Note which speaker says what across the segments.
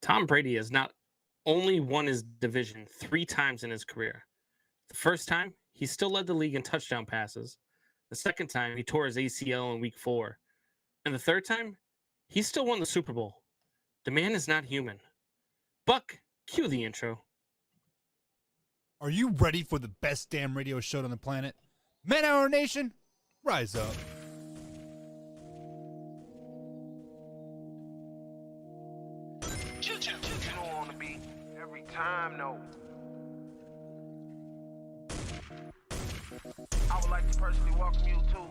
Speaker 1: Tom Brady has not only won his division 3 times in his career. The first time, he still led the league in touchdown passes. The second time, he tore his ACL in week 4. And the third time, he still won the Super Bowl. The man is not human. Buck, cue the intro.
Speaker 2: Are you ready for the best damn radio show on the planet? Man Hour Nation, rise up.
Speaker 3: On the beat every time, no. I would like to personally welcome you to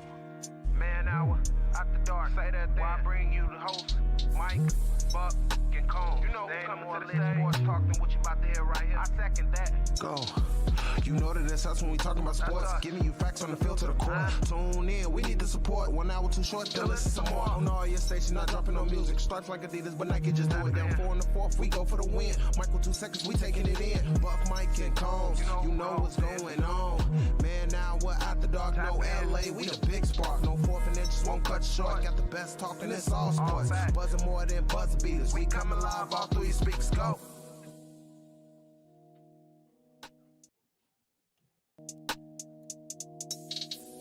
Speaker 3: Man Hour After Dark. Say that then. Why I bring you the host, Mike, Buck, and Cone. You know who's coming to the stage. Sports talk than what you about to hear right here. I second that.
Speaker 4: Go. You know that it's us when we talking about sports. Giving you facts on the field to the core. Tune in, we need the support. 1 hour too short, then listen some more. On all your stations, not dropping no music. Stripes like Adidas, but Nike just do it. Down 4 in the 4th, we go for the win. Michael 2 seconds, we taking it in. Buck, Mike, and Combs, you know what's going on. Man, now we're After Dark, no LA, we the big spark. No 4th and inches won't cut short. Got the best talking, it's all sports. Buzzing more than buzzer beaters. We coming live all through your speakers, go.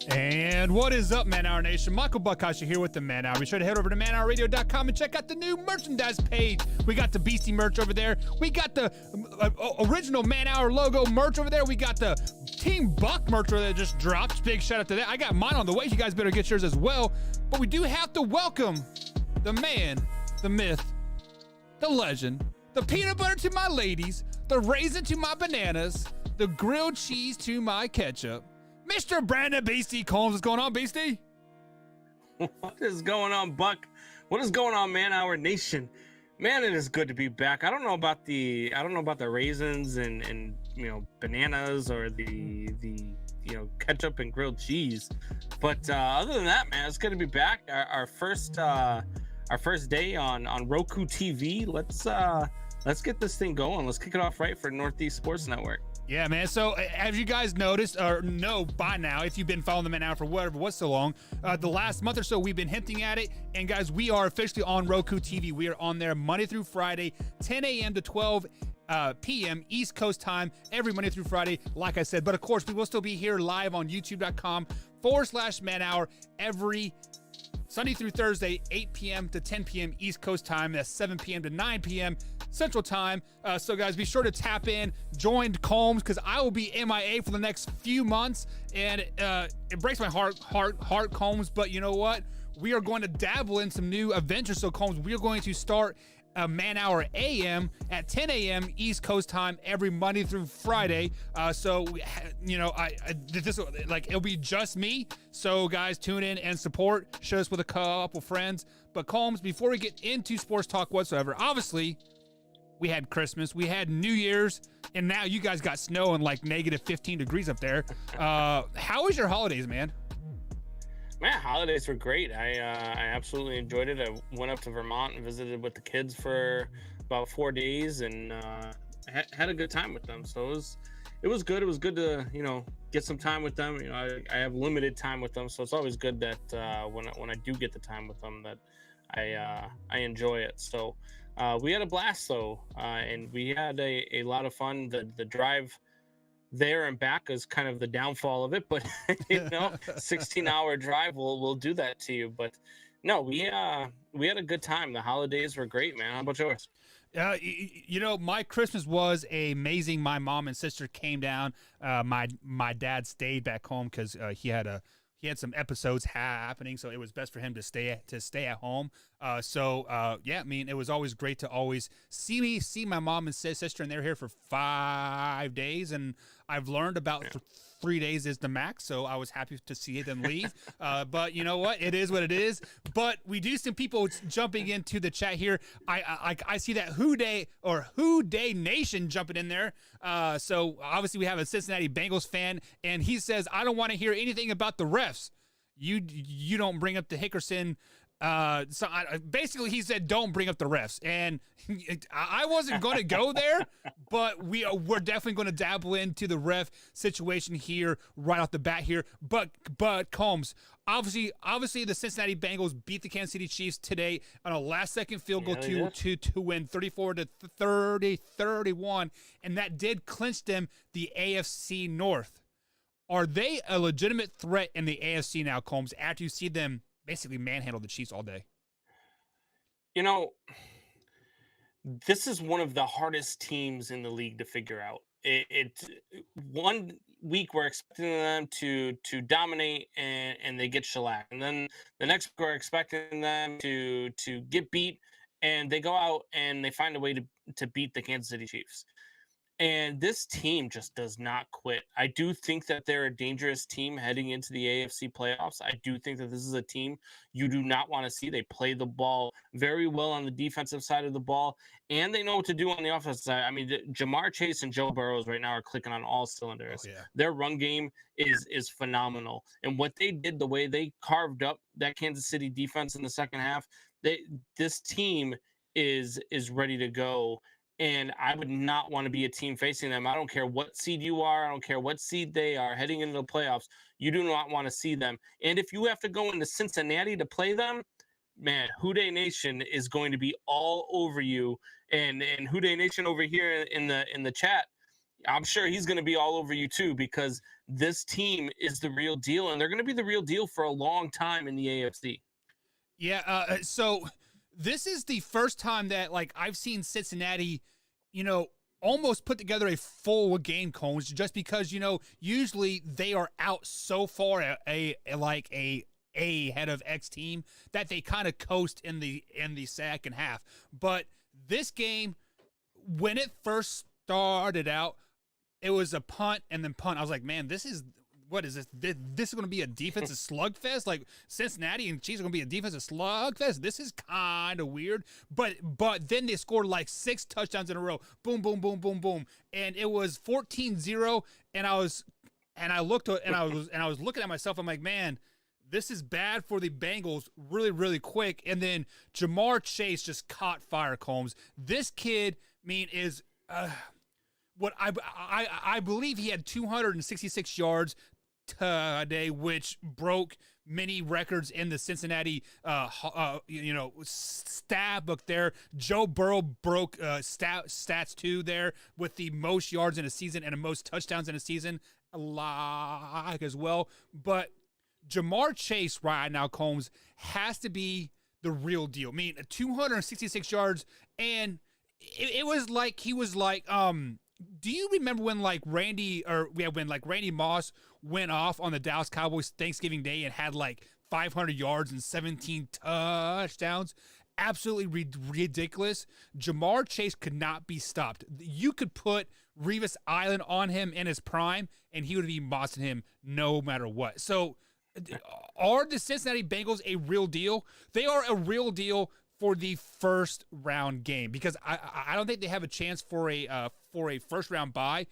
Speaker 2: And what is up, Man Hour Nation? Michael Buckhauscher here with the Man Hour. Be sure to head over to manhourradio.com and check out the new merchandise page. We got the Beastie merch over there. We got the original Man Hour logo merch over there. We got the Team Buck merch over there that just dropped. Big shout out to that. I got mine on the way. You guys better get yours as well. But we do have to welcome the man, the myth, the legend, the peanut butter to my ladies, the raisin to my bananas, the grilled cheese to my ketchup. Mr. Brandon Beastie Combs, what's going on, Beastie?
Speaker 1: What is going on, Buck? What is going on, Man Hour Nation? Man, it is good to be back. I don't know about the raisins and bananas or the ketchup and grilled cheese, but other than that, man, it's good to be back. Our first day on Roku TV. Let's get this thing going. Let's kick it off right for Northeast Sports Network.
Speaker 2: Yeah, man. So as you guys noticed, or know by now, if you've been following the Man Hour for what's so long, the last month or so we've been hinting at it. And guys, we are officially on Roku TV. We are on there Monday through Friday, 10 a.m. to 12 p.m. East Coast time, every Monday through Friday, like I said. But of course, we will still be here live on youtube.com/Man Hour every Sunday through Thursday, 8 p.m. to 10 p.m. East Coast time. That's 7 p.m. to 9 p.m. Central time. So guys, be sure to tap in, join Combs, because I will be MIA for the next few months, and it breaks my heart, Combs. But you know what? We are going to dabble in some new adventures. So Combs, we are going to start a Man Hour AM at 10 a.m. East Coast time every Monday through Friday. So it'll be just me. So guys, tune in and support. Share us with a couple friends. But Combs, before we get into sports talk whatsoever, obviously we had Christmas, we had New Year's, and now you guys got snow and like negative 15 degrees up there. How was your holidays, man?
Speaker 1: Man, holidays were great. I absolutely enjoyed it. I went up to Vermont and visited with the kids for about 4 days, and had a good time with them. So it was good. It was good to get some time with them. I have limited time with them, so it's always good that when I do get the time with them, that I enjoy it. So we had a blast though, and we had a lot of fun. The drive there and back is kind of the downfall of it, but 16-hour drive will do that to you. But no, we had a good time. The holidays were great, man. How about yours?
Speaker 2: My Christmas was amazing. My mom and sister came down. My dad stayed back home because he had some episodes happening, so it was best for him to stay at home. It was always great to always see my mom and sister, and they're here for 5 days, and I've learned about 3 days is the max, so I was happy to see them leave. But you know what? It is what it is. But we do see people jumping into the chat here. I see that Who Day Nation jumping in there. So obviously we have a Cincinnati Bengals fan, and he says, I don't want to hear anything about the refs. You don't bring up the Hickerson Basically he said don't bring up the refs, and I wasn't going to go there, but we're definitely going to dabble into the ref situation here right off the bat here. But Combs, obviously the Cincinnati Bengals beat the Kansas City Chiefs today on a last-second field goal to win 34-31, and that did clinch them the AFC North. Are they a legitimate threat in the AFC now, Combs, after you see them basically manhandle the Chiefs all day?
Speaker 1: You know, this is one of the hardest teams in the league to figure out. It's 1 week we're expecting them to dominate and they get shellacked, and then the next week we're expecting them to get beat and they go out and they find a way to beat the Kansas City Chiefs. And this team just does not quit. I do think that they're a dangerous team heading into the AFC playoffs. I do think that this is a team you do not want to see. They play the ball very well on the defensive side of the ball, and they know what to do on the offensive side. I mean, Jamar Chase and Joe Burrows right now are clicking on all cylinders.
Speaker 2: Oh, yeah.
Speaker 1: Their run game is phenomenal. And what they did, the way they carved up that Kansas City defense in the second half, this team is ready to go. And I would not want to be a team facing them. I don't care what seed you are. I don't care what seed they are heading into the playoffs. You do not want to see them. And if you have to go into Cincinnati to play them, man, Houday Nation is going to be all over you. And Houday Nation over here in the chat, I'm sure he's going to be all over you too, because this team is the real deal. And they're going to be the real deal for a long time in the AFC.
Speaker 2: Yeah, so this is the first time that, like, I've seen Cincinnati, almost put together a full game, Combs, just because, usually they are out so far a head of X team that they kind of coast in the second half. But this game, when it first started out, it was a punt and then punt. I was like, man, what is this? This is going to be a defensive slugfest? Like, Cincinnati and Chiefs are going to be a defensive slugfest? This is kind of weird. But then they scored like 6 touchdowns in a row. Boom, boom, boom, boom, boom. And it was 14-0. And I was looking at myself. I'm like, man, this is bad for the Bengals really, really quick. And then Jamar Chase just caught fire, Combs. This kid, is what I believe he had 266 yards today, which broke many records in the Cincinnati stat book there. Joe Burrow broke stats too there with the most yards in a season and the most touchdowns in a season, like as well. But Jamar Chase right now, Combs, has to be the real deal. 266 yards, and it was like he was like do you remember when Randy Moss went off on the Dallas Cowboys Thanksgiving Day and had like 500 yards and 17 touchdowns? Absolutely ridiculous. Jamar Chase could not be stopped. You could put Revis Island on him in his prime, and he would be mossing him no matter what. So, are the Cincinnati Bengals a real deal? They are a real deal for the first round game, because I don't think they have a chance for a first round bye,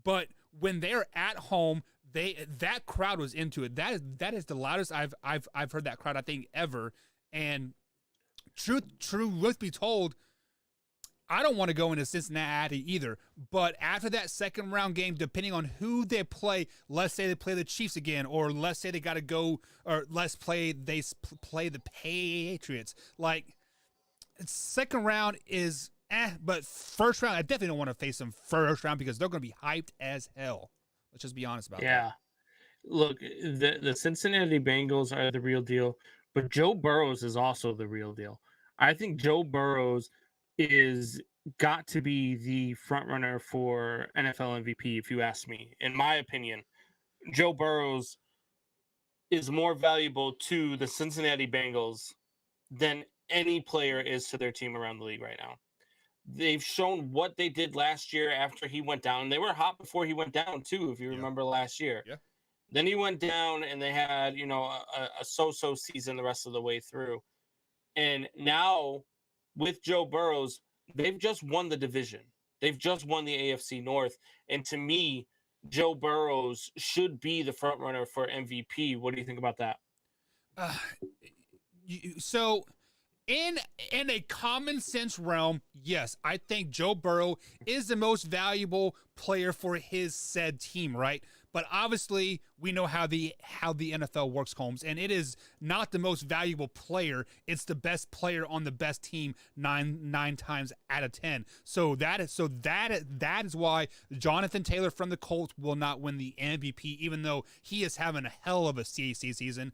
Speaker 2: but when they're at home, that crowd was into it. That is the loudest I've heard that crowd, I think, ever. And truth be told, I don't want to go into Cincinnati either. But after that second round game, depending on who they play, let's say they play the Chiefs again, or let's say they got to go, or they play the Patriots. Like, second round is but first round, I definitely don't want to face them first round, because they're going to be hyped as hell. Let's just be honest about that.
Speaker 1: Yeah. Look, the Cincinnati Bengals are the real deal, but Joe Burrows is also the real deal. I think Joe Burrows is got to be the front runner for NFL MVP, if you ask me. In my opinion, Joe Burrows is more valuable to the Cincinnati Bengals than any player is to their team around the league right now. They've shown what they did last year after he went down. They were hot before he went down too, if you remember last year.
Speaker 2: Yeah.
Speaker 1: Then he went down and they had, a so-so season the rest of the way through. And now with Joe Burrows, they've just won the division. They've just won the AFC North. And to me, Joe Burrows should be the front runner for MVP. What do you think about that?
Speaker 2: So in a common sense realm, yes, I think Joe Burrow is the most valuable player for his said team, right? But obviously, we know how the NFL works, Holmes, and it is not the most valuable player. It's the best player on the best team nine times out of 10. So that is why Jonathan Taylor from the Colts will not win the MVP, even though he is having a hell of a CAC season.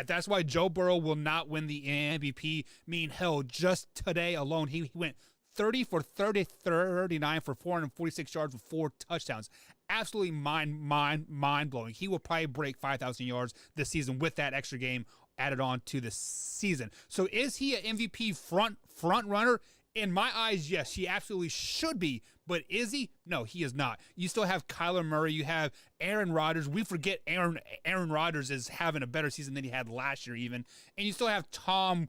Speaker 2: That's why Joe Burrow will not win the MVP. Hell, just today alone, he went 30 for 39 for 446 yards with 4 touchdowns. Absolutely mind blowing. He will probably break 5,000 yards this season with that extra game added on to the season. So is he an MVP front runner? In my eyes, yes, he absolutely should be. But is he? No, he is not. You still have Kyler Murray. You have Aaron Rodgers. We forget Aaron Rodgers is having a better season than he had last year even. And you still have Tom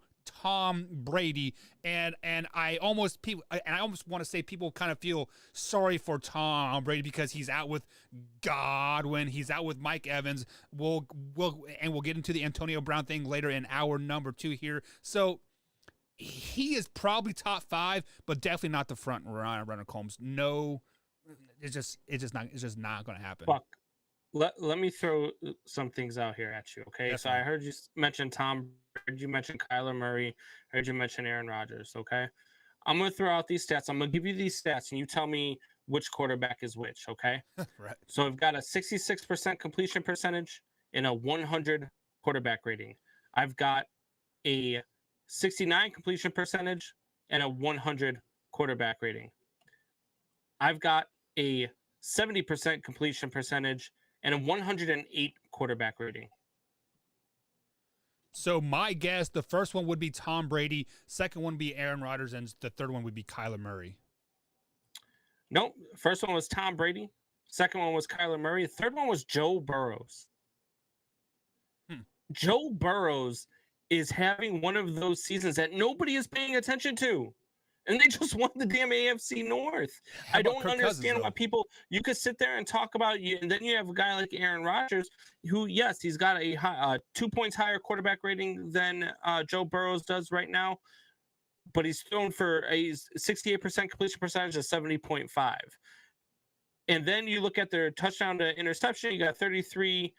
Speaker 2: Brady. And I almost want to say people kind of feel sorry for Tom Brady because he's out with Godwin. He's out with Mike Evans. We'll get into the Antonio Brown thing later in hour number 2 here. So he is probably top 5, but definitely not the front runner, Combs. No, it's just not going to happen.
Speaker 1: Fuck. Let me throw some things out here at you, okay?
Speaker 2: That's
Speaker 1: so
Speaker 2: fine.
Speaker 1: I heard you mention Tom. Heard you mention Kyler Murray. Heard you mention Aaron Rodgers, okay? I'm going to throw out these stats. I'm going to give you these stats, and you tell me which quarterback is which, okay?
Speaker 2: Right.
Speaker 1: So I've got a 66% completion percentage and a 100 quarterback rating. I've got a 69 completion percentage and a 100 quarterback rating. I've got a 70% completion percentage and a 108 quarterback rating.
Speaker 2: So my guess, the first one would be Tom Brady, second one would be Aaron Rodgers, and the third one would be Kyler Murray.
Speaker 1: Nope. First one was Tom Brady. Second one was Kyler Murray. The third one was Joe Burrows. Joe Burrows is having one of those seasons that nobody is paying attention to. And they just won the damn AFC North. I don't understand why people, you could sit there and talk about you, and then you have a guy like Aaron Rodgers, who, yes, he's got a 2 points higher quarterback rating than Joe Burrows does right now, but he's thrown for a 68% completion percentage of 70.5. And then you look at their touchdown to interception, you got 33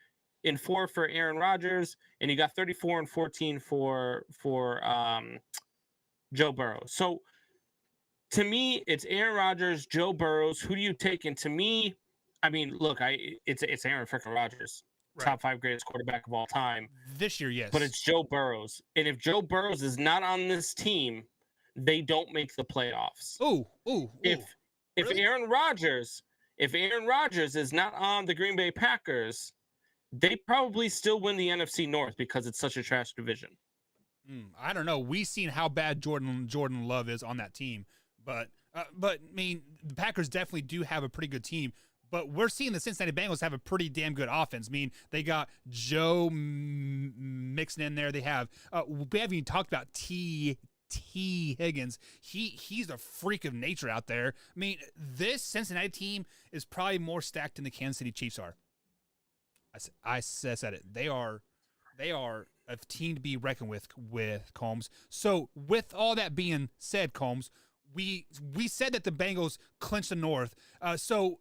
Speaker 1: and 4 for Aaron Rodgers, and you got 34 and 14 for Joe Burrows. So to me, it's Aaron Rodgers, Joe Burrows. Who do you take? And to me, I mean, look, it's Aaron freaking Rodgers, right. Top 5 greatest quarterback of all time
Speaker 2: this year, yes.
Speaker 1: But it's Joe Burrows, and if Joe Burrows is not on this team, they don't make the playoffs. If
Speaker 2: really?
Speaker 1: Aaron Rodgers is not on the Green Bay Packers, they probably still win the NFC North because it's such a trash division.
Speaker 2: I don't know. We've seen how bad Jordan Love is on that team. But I mean, the Packers definitely do have a pretty good team. But we're seeing the Cincinnati Bengals have a pretty damn good offense. I mean, they got Joe Mixon in there. They have we haven't even talked about T. Higgins. He's a freak of nature out there. I mean, this Cincinnati team is probably more stacked than the Kansas City Chiefs are. I said it. They are a team to be reckoned with Combs. So with all that being said, Combs, we said that the Bengals clinched the North. So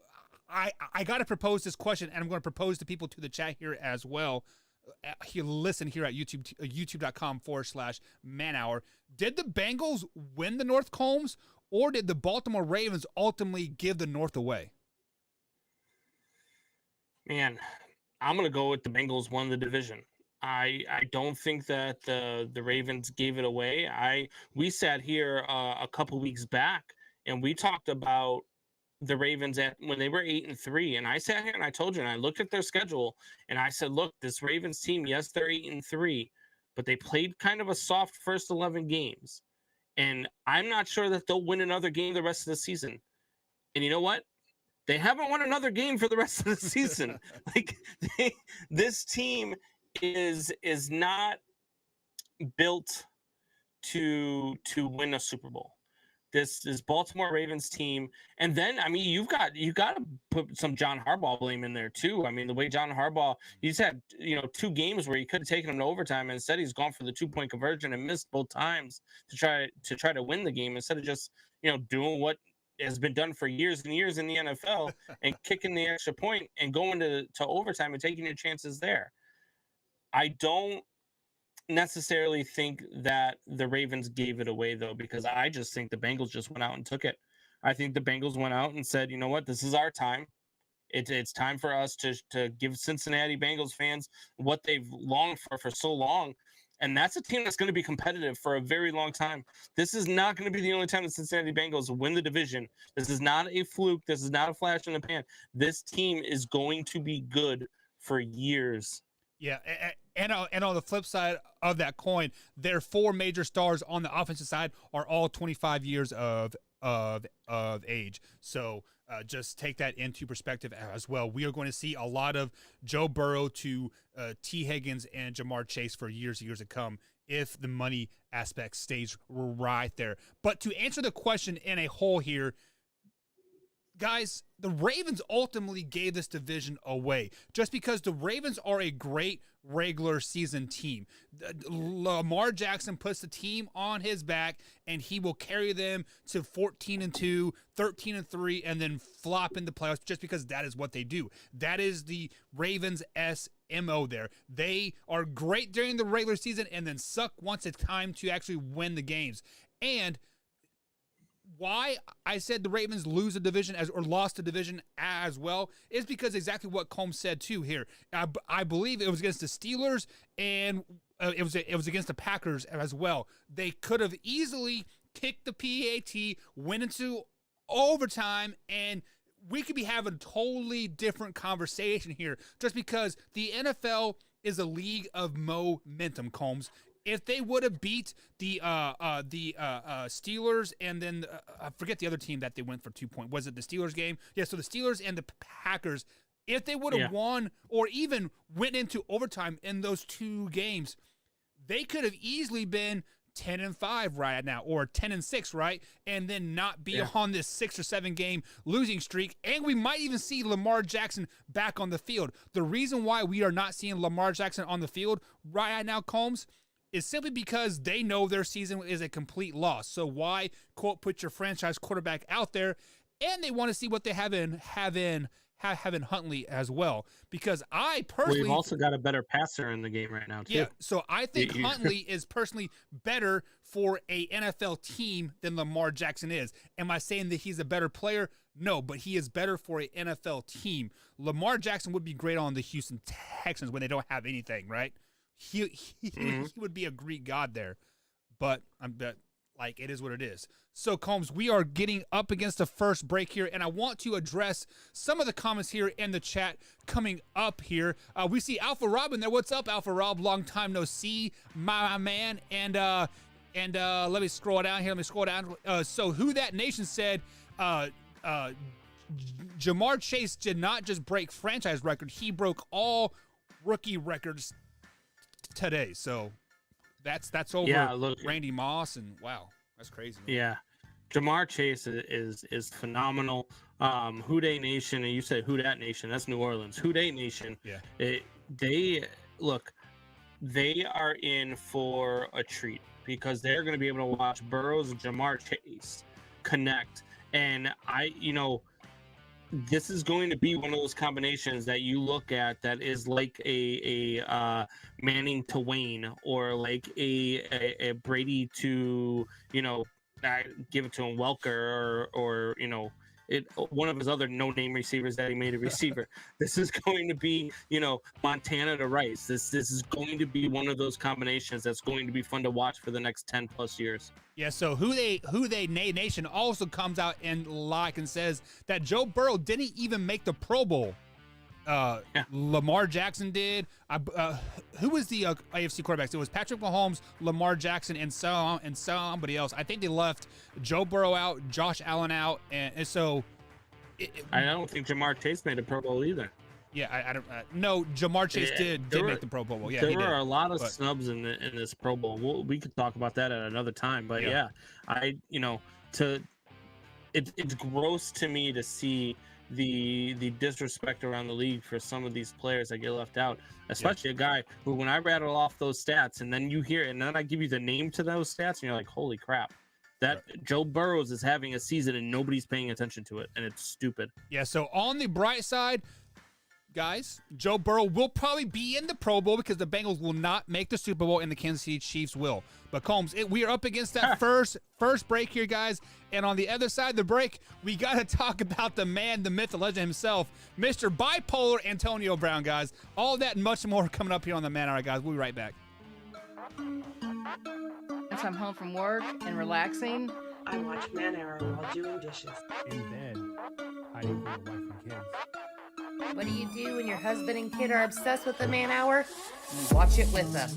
Speaker 2: I got to propose this question, and I'm going to propose to people to the chat here as well. Listen here at youtube.com/manhour. Did the Bengals win the North, Combs, or did the Baltimore Ravens ultimately give the North away?
Speaker 1: Man, I'm going to go with the Bengals won the division. I don't think that the Ravens gave it away. We sat here a couple weeks back and we talked about the Ravens when they were 8-3, and I sat here and I told you, and I looked at their schedule and I said, look, this Ravens team, yes, they're 8-3, but they played kind of a soft first 11 games, and I'm not sure that they'll win another game the rest of the season. And you know what? They haven't won another game for the rest of the season. This team is not built to win a Super Bowl. this Baltimore Ravens team. And then, I mean, you got to put some John Harbaugh blame in there too. I mean, the way John Harbaugh, he's had 2 games where he could have taken him to overtime, and instead he's gone for the 2-point conversion and missed both times to try to win the game, instead of just doing what has been done for years and years in the NFL and kicking the extra point and going to overtime and taking your chances there. I don't necessarily think that the Ravens gave it away, though, because I just think the Bengals just went out and took it. I think the Bengals went out and said, you know what, this is our time. It's time for us to give Cincinnati Bengals fans what they've longed for so long. And that's a team that's going to be competitive for a very long time. This is not going to be the only time the Cincinnati Bengals win the division. This is not a fluke. This is not a flash in the pan. This team is going to be good for years.
Speaker 2: Yeah, and on the flip side of that coin, their 4 major stars on the offensive side are all 25 years of age. So just take that into perspective as well. We are going to see a lot of Joe Burrow to T. Higgins and Jamar Chase for years and years to come if the money aspect stays right there. But to answer the question in a whole here, guys, the Ravens ultimately gave this division away just because the Ravens are a great regular season team. Lamar Jackson puts the team on his back, and he will carry them to 14-2, 13-3, and then flop in the playoffs just because that is what they do. That is the Ravens' MO there. They are great during the regular season and then suck once it's time to actually win the games. And why I said the Ravens lose the division or lost the division as well is because exactly what Combs said too here. I believe it was against the Steelers and it was against the Packers as well. They could have easily kicked the PAT, went into overtime, and we could be having a totally different conversation here just because the NFL is a league of momentum, Combs. If they would have beat the Steelers and then I forget the other team that they went for 2 points. Was it the Steelers game? Yeah, so the Steelers and the Packers, if they would have won or even went into overtime in those 2 games, they could have easily been 10-5 right now or 10-6, right? And then not be on this 6 or 7 game losing streak. And we might even see Lamar Jackson back on the field. The reason why we are not seeing Lamar Jackson on the field right now, Combs, is simply because they know their season is a complete loss. So why, quote, put your franchise quarterback out there? And they want to see what they have in Huntley as well. Because I personally...
Speaker 1: We've also got a better passer in the game right now, too.
Speaker 2: Yeah, so I think Huntley is personally better for a NFL team than Lamar Jackson is. Am I saying that he's a better player? No, but he is better for an NFL team. Lamar Jackson would be great on the Houston Texans when they don't have anything, right? He would be a Greek god there, but it is what it is. So Combs, we are getting up against the first break here, and I want to address some of the comments here in the chat coming up here. We see Alpha Rob in there. What's up, Alpha Rob? Long time no see, my man. And let me scroll down here. So Who That Nation said, Jamar Chase did not just break franchise record; he broke all rookie records today. So that's over look, Randy Moss, and wow, that's crazy.
Speaker 1: Yeah, Jamar Chase is phenomenal. Who Dey Nation, and you said Who Dat Nation, that's New Orleans. Who Dey Nation, they are in for a treat because they're going to be able to watch Burrows and Jamar Chase connect. And this is going to be one of those combinations that you look at that is like a Manning to Wayne, or like a Brady to, give it to him, Welker, or one of his other no-name receivers that he made a receiver. This is going to be, Montana to Rice. This is going to be one of those combinations that's going to be fun to watch for the next 10 plus years.
Speaker 2: Yeah, so Who They Nation also comes out and says that Joe Burrow didn't even make the Pro Bowl. Lamar Jackson did. Who was the AFC quarterbacks? It was Patrick Mahomes, Lamar Jackson, and somebody else. I think they left Joe Burrow out, Josh Allen out, and so.
Speaker 1: I don't think Jamar Chase made a Pro Bowl either.
Speaker 2: Yeah, I don't. No, Jamar Chase did make the Pro Bowl. Yeah,
Speaker 1: there were a lot of snubs in this Pro Bowl. We could talk about that at another time. But it's gross to me to see the disrespect around the league for some of these players that get left out, especially a guy who, when I rattle off those stats and then you hear it and then I give you the name to those stats and you're like, holy crap. That Joe Burrows is having a season and nobody's paying attention to it, and it's stupid.
Speaker 2: Yeah, so on the bright side, guys, Joe Burrow will probably be in the Pro Bowl because the Bengals will not make the Super Bowl and the Kansas City Chiefs will. But Combs, we are up against that first break here, guys. And on the other side of the break, we got to talk about the man, the myth, the legend himself, Mr. Bipolar Antonio Brown, guys. All that and much more coming up here on the Man Hour, guys. We'll be right back.
Speaker 5: If I'm home from work and relaxing,
Speaker 6: I watch Man Hour while doing dishes.
Speaker 2: In bed, hiding from the wife and kids.
Speaker 5: what do you do when your husband and kid are obsessed with the Man Hour? You watch it with them.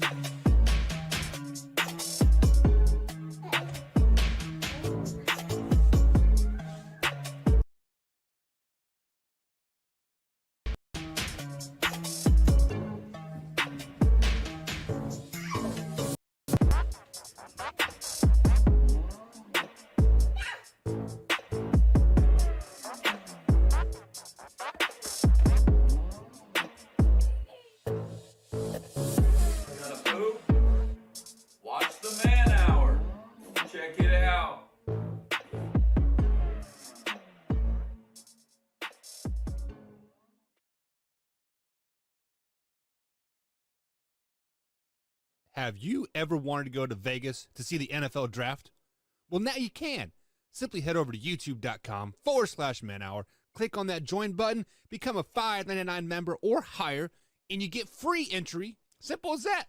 Speaker 2: Have you ever wanted to go to Vegas to see the NFL draft? Well, now you can. Simply head over to youtube.com/manhour, click on that join button, become a $5.99 member or higher, and you get free entry. Simple as that.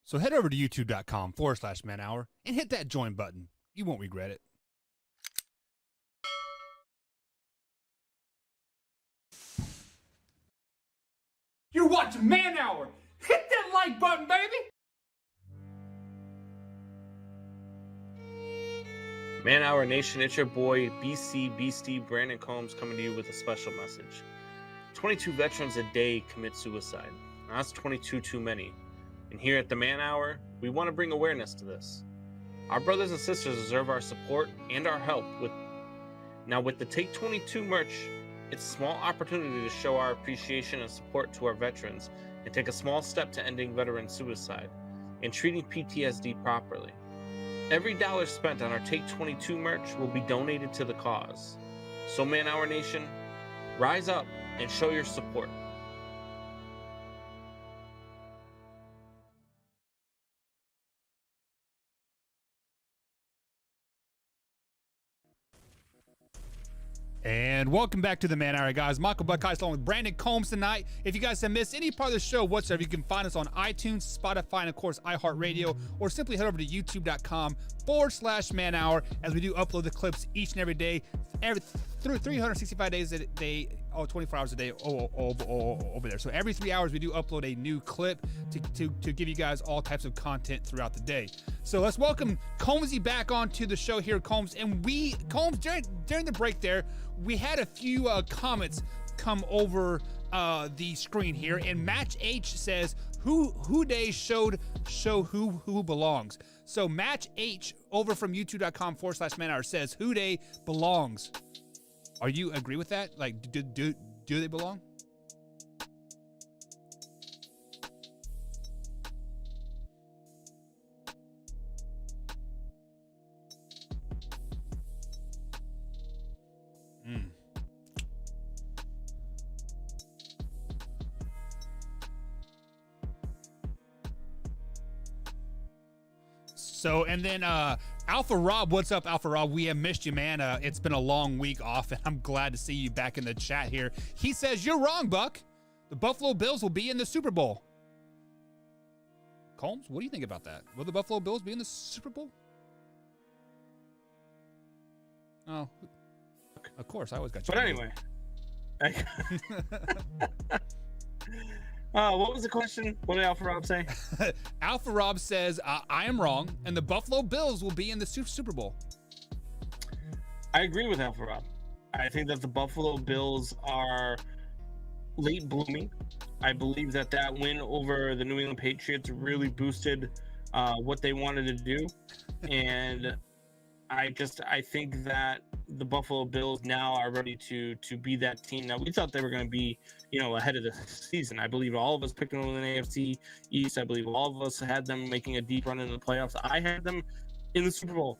Speaker 2: So head over to youtube.com/manhour and hit that join button. You won't regret it. You're watching Man Hour. Hit that like button, baby.
Speaker 1: Man Hour Nation, it's your boy BC Beastie Brandon Combs coming to you with a special message. 22 veterans a day commit suicide. Now, that's 22 too many. And here at the Man Hour, we want to bring awareness to this. Our brothers and sisters deserve our support and our help. With the Take 22 merch, it's a small opportunity to show our appreciation and support to our veterans and take a small step to ending veteran suicide and treating PTSD properly. Every dollar spent on our Take 22 merch will be donated to the cause. So Man Hour Nation, rise up and show your support.
Speaker 2: And welcome back to the Man Hour, guys. Michael Buckeye along with Brandon Combs tonight. If you guys have missed any part of the show whatsoever, you can find us on iTunes, Spotify, and of course, iHeartRadio, or simply head over to youtube.com/Man Hour as we do upload the clips each and every day, through 365 days a day, 24 hours a day over there. So every 3 hours, we do upload a new clip to give you guys all types of content throughout the day. So let's welcome Combsy back onto the show here, Combs. And Combs, during the break there, we had a few comments come over the screen here, and Match H says, "Who day show who belongs." So Match H over from youtube.com/Man Hour says, "Who day belongs." Are you agree with that? Like, do they belong? So, and then Alpha Rob, what's up, Alpha Rob? We have missed you, man. It's been a long week off, and I'm glad to see you back in the chat here. He says, "You're wrong, Buck. The Buffalo Bills will be in the Super Bowl." Combs, what do you think about that? Will the Buffalo Bills be in the Super Bowl? Oh, of course. I always got you.
Speaker 1: But anyway. What was the question? What did Alpha Rob say?
Speaker 2: Alpha Rob says, I am wrong, and the Buffalo Bills will be in the Super Bowl.
Speaker 1: I agree with Alpha Rob. I think that the Buffalo Bills are late blooming. I believe that win over the New England Patriots really boosted what they wanted to do, and I think that the Buffalo Bills now are ready to be that team that we thought they were going to be, ahead of the season. I believe all of us picked them in the AFC East. I believe all of us had them making a deep run in the playoffs. I had them in the Super Bowl.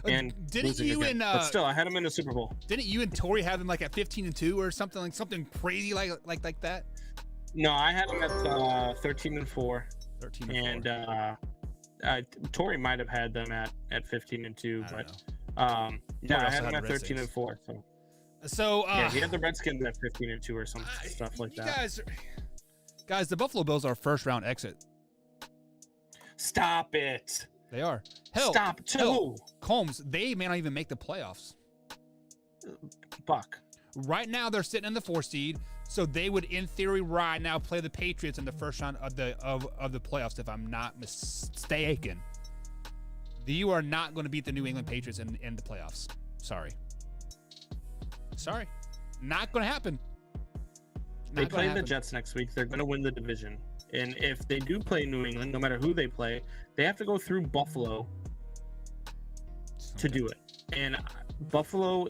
Speaker 1: And
Speaker 2: didn't you
Speaker 1: again. But still, I had them in the Super Bowl.
Speaker 2: Didn't you and Tori have them like at 15-2 or something crazy like that?
Speaker 1: No, I had them at 13-4.
Speaker 2: 13-4.
Speaker 1: And Tori might have had them at 15-2, but I had them at 13-4. So yeah, he had the Redskins at 15-2 or some stuff like that.
Speaker 2: Guys, the Buffalo Bills are first round exit.
Speaker 1: Stop it.
Speaker 2: They are. Hell, Combs, they may not even make the playoffs.
Speaker 1: Buck.
Speaker 2: Right now, they're sitting in the 4 seed, so they would, in theory, right now play the Patriots in the first round of the playoffs, if I'm not mistaken. You are not going to beat the New England Patriots in the playoffs. Sorry. Not going to happen.
Speaker 1: They play the Jets next week. They're going to win the division. And if they do play New England, no matter who they play, they have to go through Buffalo to do it. And Buffalo,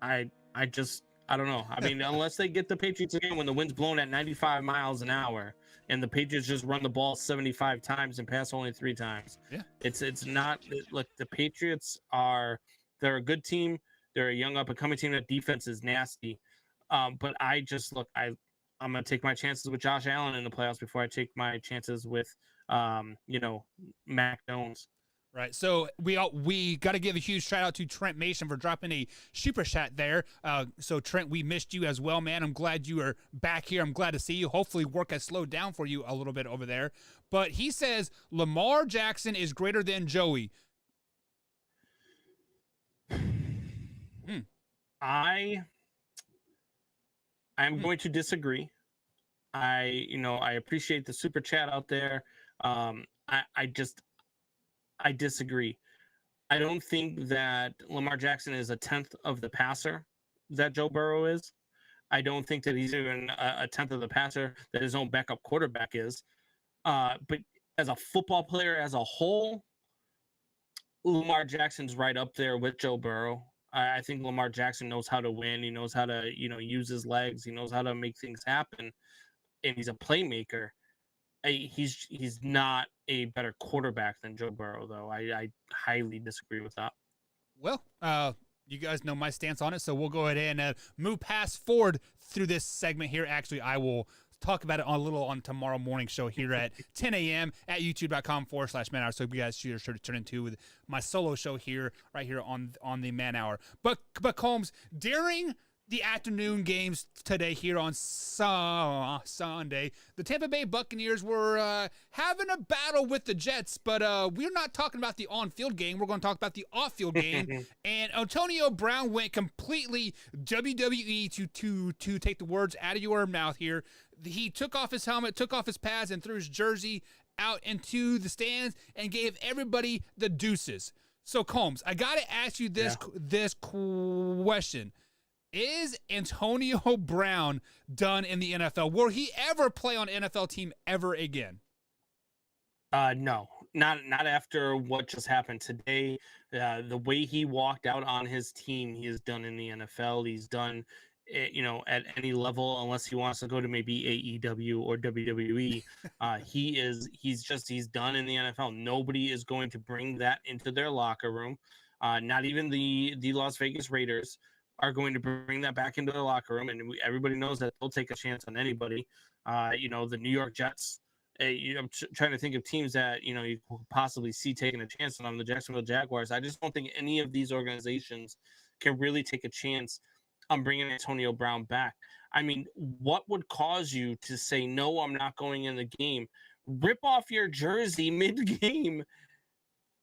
Speaker 1: I don't know. I mean, unless they get the Patriots again when the wind's blowing at 95 miles an hour and the Patriots just run the ball 75 times and pass only 3 times.
Speaker 2: Yeah.
Speaker 1: It's not. Look, the Patriots they're a good team. They're a young up-and-coming team. That defense is nasty. But I'm going to take my chances with Josh Allen in the playoffs before I take my chances with, Mac Jones.
Speaker 2: Right. So we got to give a huge shout out to Trent Mason for dropping a super chat there. So Trent, we missed you as well, man. I'm glad you are back here. I'm glad to see you. Hopefully work has slowed down for you a little bit over there. But he says Lamar Jackson is greater than Joey.
Speaker 1: I'm going to disagree. I appreciate the super chat out there. I disagree. I don't think that Lamar Jackson is a tenth of the passer that Joe Burrow is. I don't think that he's even a tenth of the passer that his own backup quarterback is. But as a football player as a whole, Lamar Jackson's right up there with Joe Burrow. I think Lamar Jackson knows how to win. He knows how to, use his legs. He knows how to make things happen. And he's a playmaker. He's not a better quarterback than Joe Burrow, though. I highly disagree with that.
Speaker 2: Well, you guys know my stance on it, so we'll go ahead and move forward through this segment here. Actually, I will talk about it on tomorrow morning show here at 10 a.m. at youtube.com/man hour. So you guys should turn into with my solo show here, right here on the Man Hour. But Combs, during the afternoon games today here on Sunday, the Tampa Bay Buccaneers were having a battle with the Jets, but we're not talking about the on-field game. We're going to talk about the off-field game. And Antonio Brown went completely WWE to take the words out of your mouth here. He took off his helmet, took off his pads, and threw his jersey out into the stands and gave everybody the deuces. So, Combs, I got to ask you this question. Is Antonio Brown done in the NFL? Will he ever play on an NFL team ever again?
Speaker 1: No, not after what just happened today. The way he walked out on his team, he is done in the NFL. He's done, at any level, unless he wants to go to maybe AEW or WWE. He's done in the NFL. Nobody is going to bring that into their locker room. Not even the Las Vegas Raiders are going to bring that back into the locker room, and everybody knows that they'll take a chance on anybody. The New York Jets. I'm trying to think of teams that you could possibly see taking a chance on them. The Jacksonville Jaguars. I just don't think any of these organizations can really take a chance on bringing Antonio Brown back. I mean, what would cause you to say no? I'm not going in the game. Rip off your jersey mid-game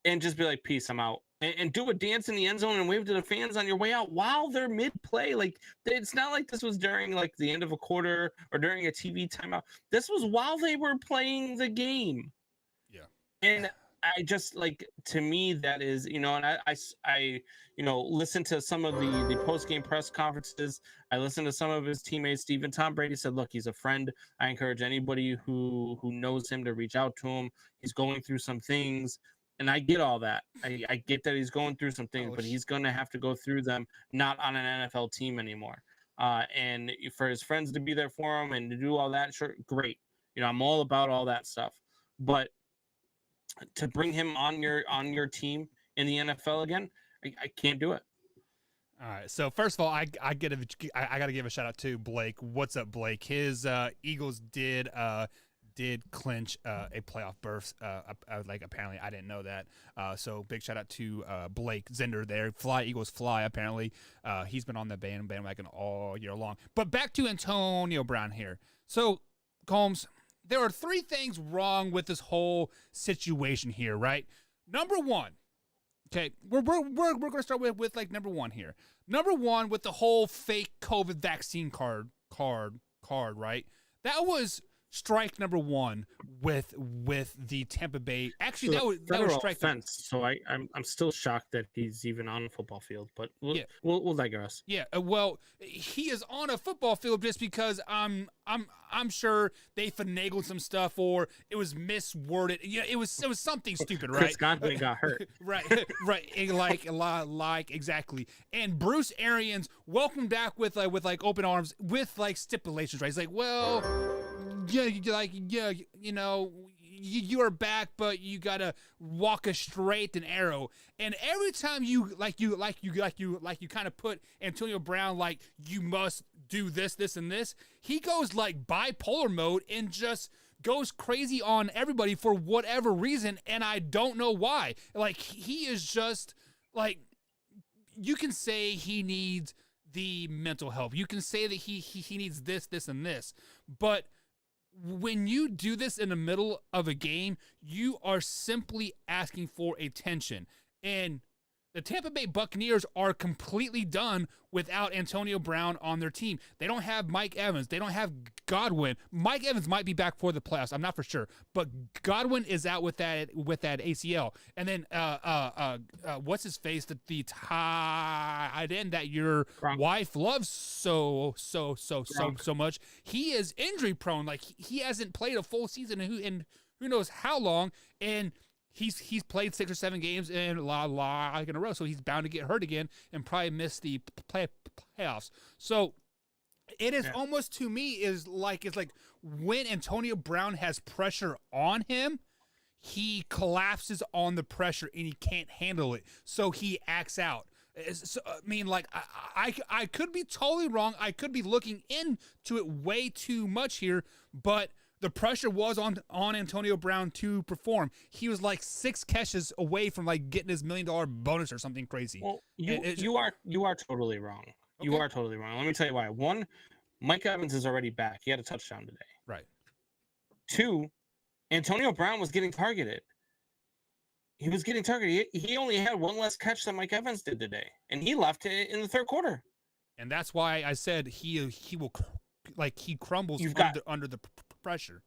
Speaker 1: and just be like, peace, I'm out. And do a dance in the end zone and wave to the fans on your way out while they're mid-play. Like, it's not like this was during, like, the end of a quarter or during a TV timeout. This was while they were playing the game.
Speaker 2: Yeah.
Speaker 1: And I just like, to me, that is, and I listen to some of the post game press conferences. I listen to some of his teammates. Even Tom Brady said, "Look, he's a friend. I encourage anybody who knows him to reach out to him. He's going through some things." And I get all that. I get that he's going through some things, but he's going to have to go through them not on an NFL team anymore. And for his friends to be there for him and to do all that, sure, great. I'm all about all that stuff. But to bring him on your team in the NFL again, I can't do it.
Speaker 2: All right. So first of all, I got to give a shout out to Blake. What's up, Blake? His Eagles did clinch a playoff berth. Like, apparently I didn't know that. So big shout out to Blake Zender there. Fly Eagles fly. Apparently he's been on the bandwagon all year long. But back to Antonio Brown here. So Combs, there are 3 things wrong with this whole situation here, right? Number one, okay, we're gonna start with like number one here. Number one, with the whole fake COVID vaccine card, right? That was strike number one with the Tampa Bay. Actually,
Speaker 1: So
Speaker 2: that was strike
Speaker 1: offense. So I'm still shocked that he's even on the football field. But we'll digress.
Speaker 2: Yeah, well, he is on a football field just because I'm sure they finagled some stuff or it was misworded. Yeah, it was something stupid, right?
Speaker 1: Chris Godwin got hurt.
Speaker 2: right, like exactly. And Bruce Arians welcomed back with open arms with like stipulations, right? He's like, well, yeah, you are back, but you gotta walk a straight and arrow. And every time you kind of put Antonio Brown like, you must do this, and this, he goes like bipolar mode and just goes crazy on everybody for whatever reason, and I don't know why. Like, he is just like, you can say he needs the mental help. You can say that he needs this, and this, but when you do this in the middle of a game, you are simply asking for attention. And the Tampa Bay Buccaneers are completely done without Antonio Brown on their team. They don't have Mike Evans. They don't have Godwin. Mike Evans might be back for the playoffs. I'm not for sure, but Godwin is out with that ACL. And then what's his face? The tight end that your wife loves so much. He is injury prone. Like, he hasn't played a full season in who knows how long, and he's played 6 or 7 games in a row, so he's bound to get hurt again and probably miss the playoffs. So it is almost, to me, it's like when Antonio Brown has pressure on him, he collapses on the pressure and he can't handle it, so he acts out. So, I mean, like, I could be totally wrong. I could be looking into it way too much here, but the pressure was on Antonio Brown to perform. He was like 6 catches away from like getting his $1 million bonus or something crazy.
Speaker 1: Well, you are totally wrong. Okay. You are totally wrong. Let me tell you why. 1, Mike Evans is already back. He had a touchdown today.
Speaker 2: Right.
Speaker 1: 2, Antonio Brown was getting targeted. He was getting targeted. He only had 1 less catch than Mike Evans did today, and he left in the 3rd quarter.
Speaker 2: And that's why I said he will, like, he crumbles under the pressure.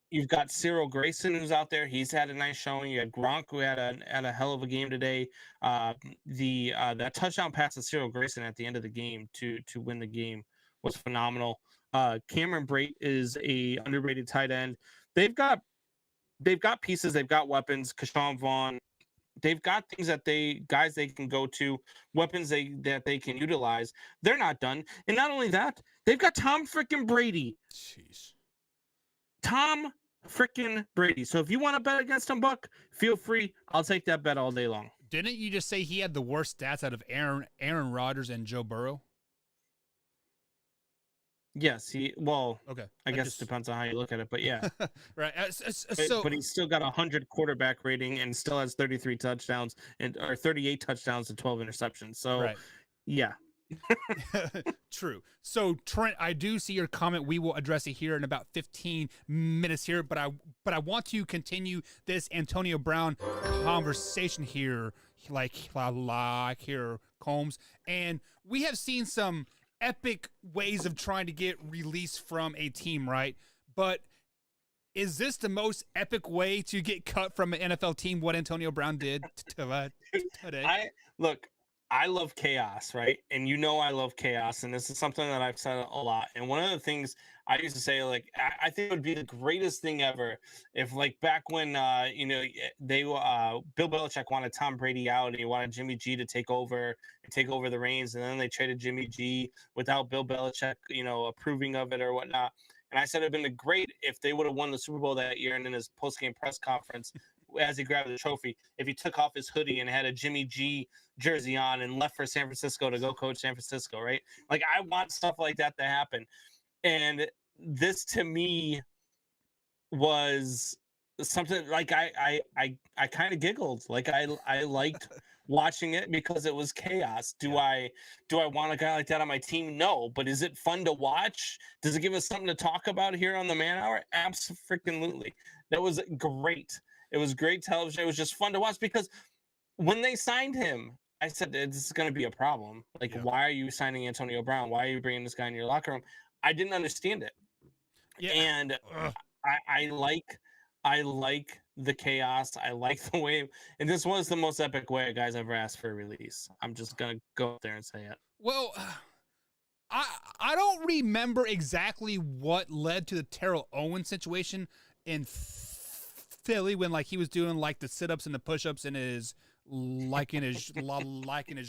Speaker 1: You've got Cyril Grayson, who's out there. He's had a nice showing. You had Gronk, who had a hell of a game today. That touchdown pass to Cyril Grayson at the end of the game to win the game was phenomenal. Cameron Brate is a underrated tight end. They've got pieces. They've got weapons. Keshawn Vaughn. They've got things guys they can go to, weapons that they can utilize. They're not done. And not only that, they've got Tom freaking Brady.
Speaker 2: Jeez. Tom
Speaker 1: freaking Brady. So if you want to bet against him, Buck, feel free. I'll take that bet all day long.
Speaker 2: Didn't you just say he had the worst stats out of Aaron Rodgers and Joe Burrow?
Speaker 1: Yes,
Speaker 2: okay.
Speaker 1: I guess it depends on how you look at it, but yeah.
Speaker 2: Right.
Speaker 1: But he's still got 100 quarterback rating and still has 33 touchdowns or 38 touchdowns and 12 interceptions. So, right. Yeah.
Speaker 2: True. So, Trent, I do see your comment. We will address it here in about 15 minutes here, but I want to continue this Antonio Brown conversation here, like here, Combs, and we have seen some epic ways of trying to get release from a team, right? But Is this the most epic way to get cut from an NFL team? What Antonio Brown did today?
Speaker 1: I love chaos, right? And I love chaos, and this is something that I've said a lot. And one of the things I used to say, like, I think it would be the greatest thing ever if, like, back when they Bill Belichick wanted Tom Brady out, and he wanted Jimmy G to take over the reins, and then they traded Jimmy G without Bill Belichick, approving of it or whatnot. And I said it'd been great if they would have won the Super Bowl that year, and in his post-game press conference, as he grabbed the trophy, if he took off his hoodie and had a Jimmy G jersey on and left for San Francisco to go coach San Francisco, right? Like, I want stuff like that to happen. And this to me was something like I kind of giggled. Like, I liked watching it because it was chaos. Do I want a guy like that on my team? No. But is it fun to watch? Does it give us something to talk about here on the Man Hour? Absolutely. That was great. It was great television. It was just fun to watch because when they signed him, I said, this is going to be a problem. Like, why are you signing Antonio Brown? Why are you bringing this guy in your locker room? I didn't understand it. Yeah. And I like the chaos. I like the way, and this was the most epic way a guy's ever asked for a release. I'm just going to go out there and say it.
Speaker 2: Well, I don't remember exactly what led to the Terrell Owens situation in Philly when, like, he was doing, like, the sit-ups and the push-ups in his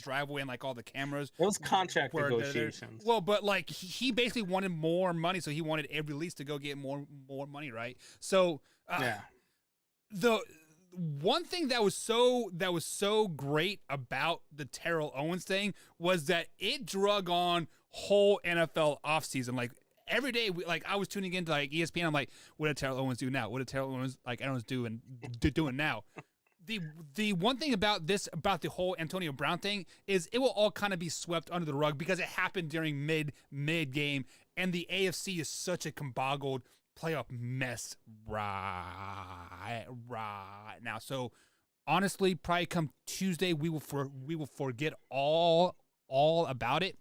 Speaker 2: driveway and, like, all the cameras.
Speaker 1: It was contract negotiations.
Speaker 2: Well, but, like, he basically wanted more money, so he wanted every release to go get more money, right? So the one thing that was so great about the Terrell Owens thing was that it drug on whole NFL offseason. Like, every day, I was tuning into, like, ESPN. I'm like, what did Terrell Owens do now? What did Terrell Owens, like, everyone's doing now? The one thing about the whole Antonio Brown thing is it will all kind of be swept under the rug because it happened during mid game, and the AFC is such a comboggled playoff mess right now. So honestly, probably come Tuesday, we will forget all about it.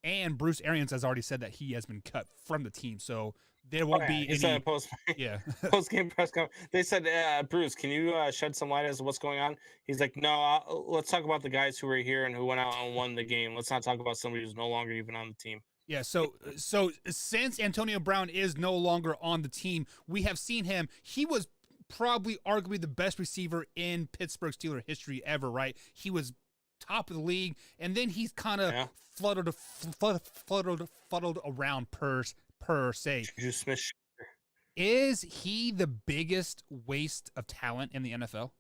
Speaker 2: And Bruce Arians has already said that he has been cut from the team, so there won't be any
Speaker 1: post-game press conference. They said, Bruce, can you shed some light as to what's going on? He's like, no, let's talk about the guys who were here and who went out and won the game. Let's not talk about somebody who's no longer even on the team.
Speaker 2: Yeah, so since Antonio Brown is no longer on the team, we have seen him. He was probably arguably the best receiver in Pittsburgh Steelers history ever, right? He was top of the league, and then he's kind of fluttered around per se. Is he the biggest waste of talent in the NFL?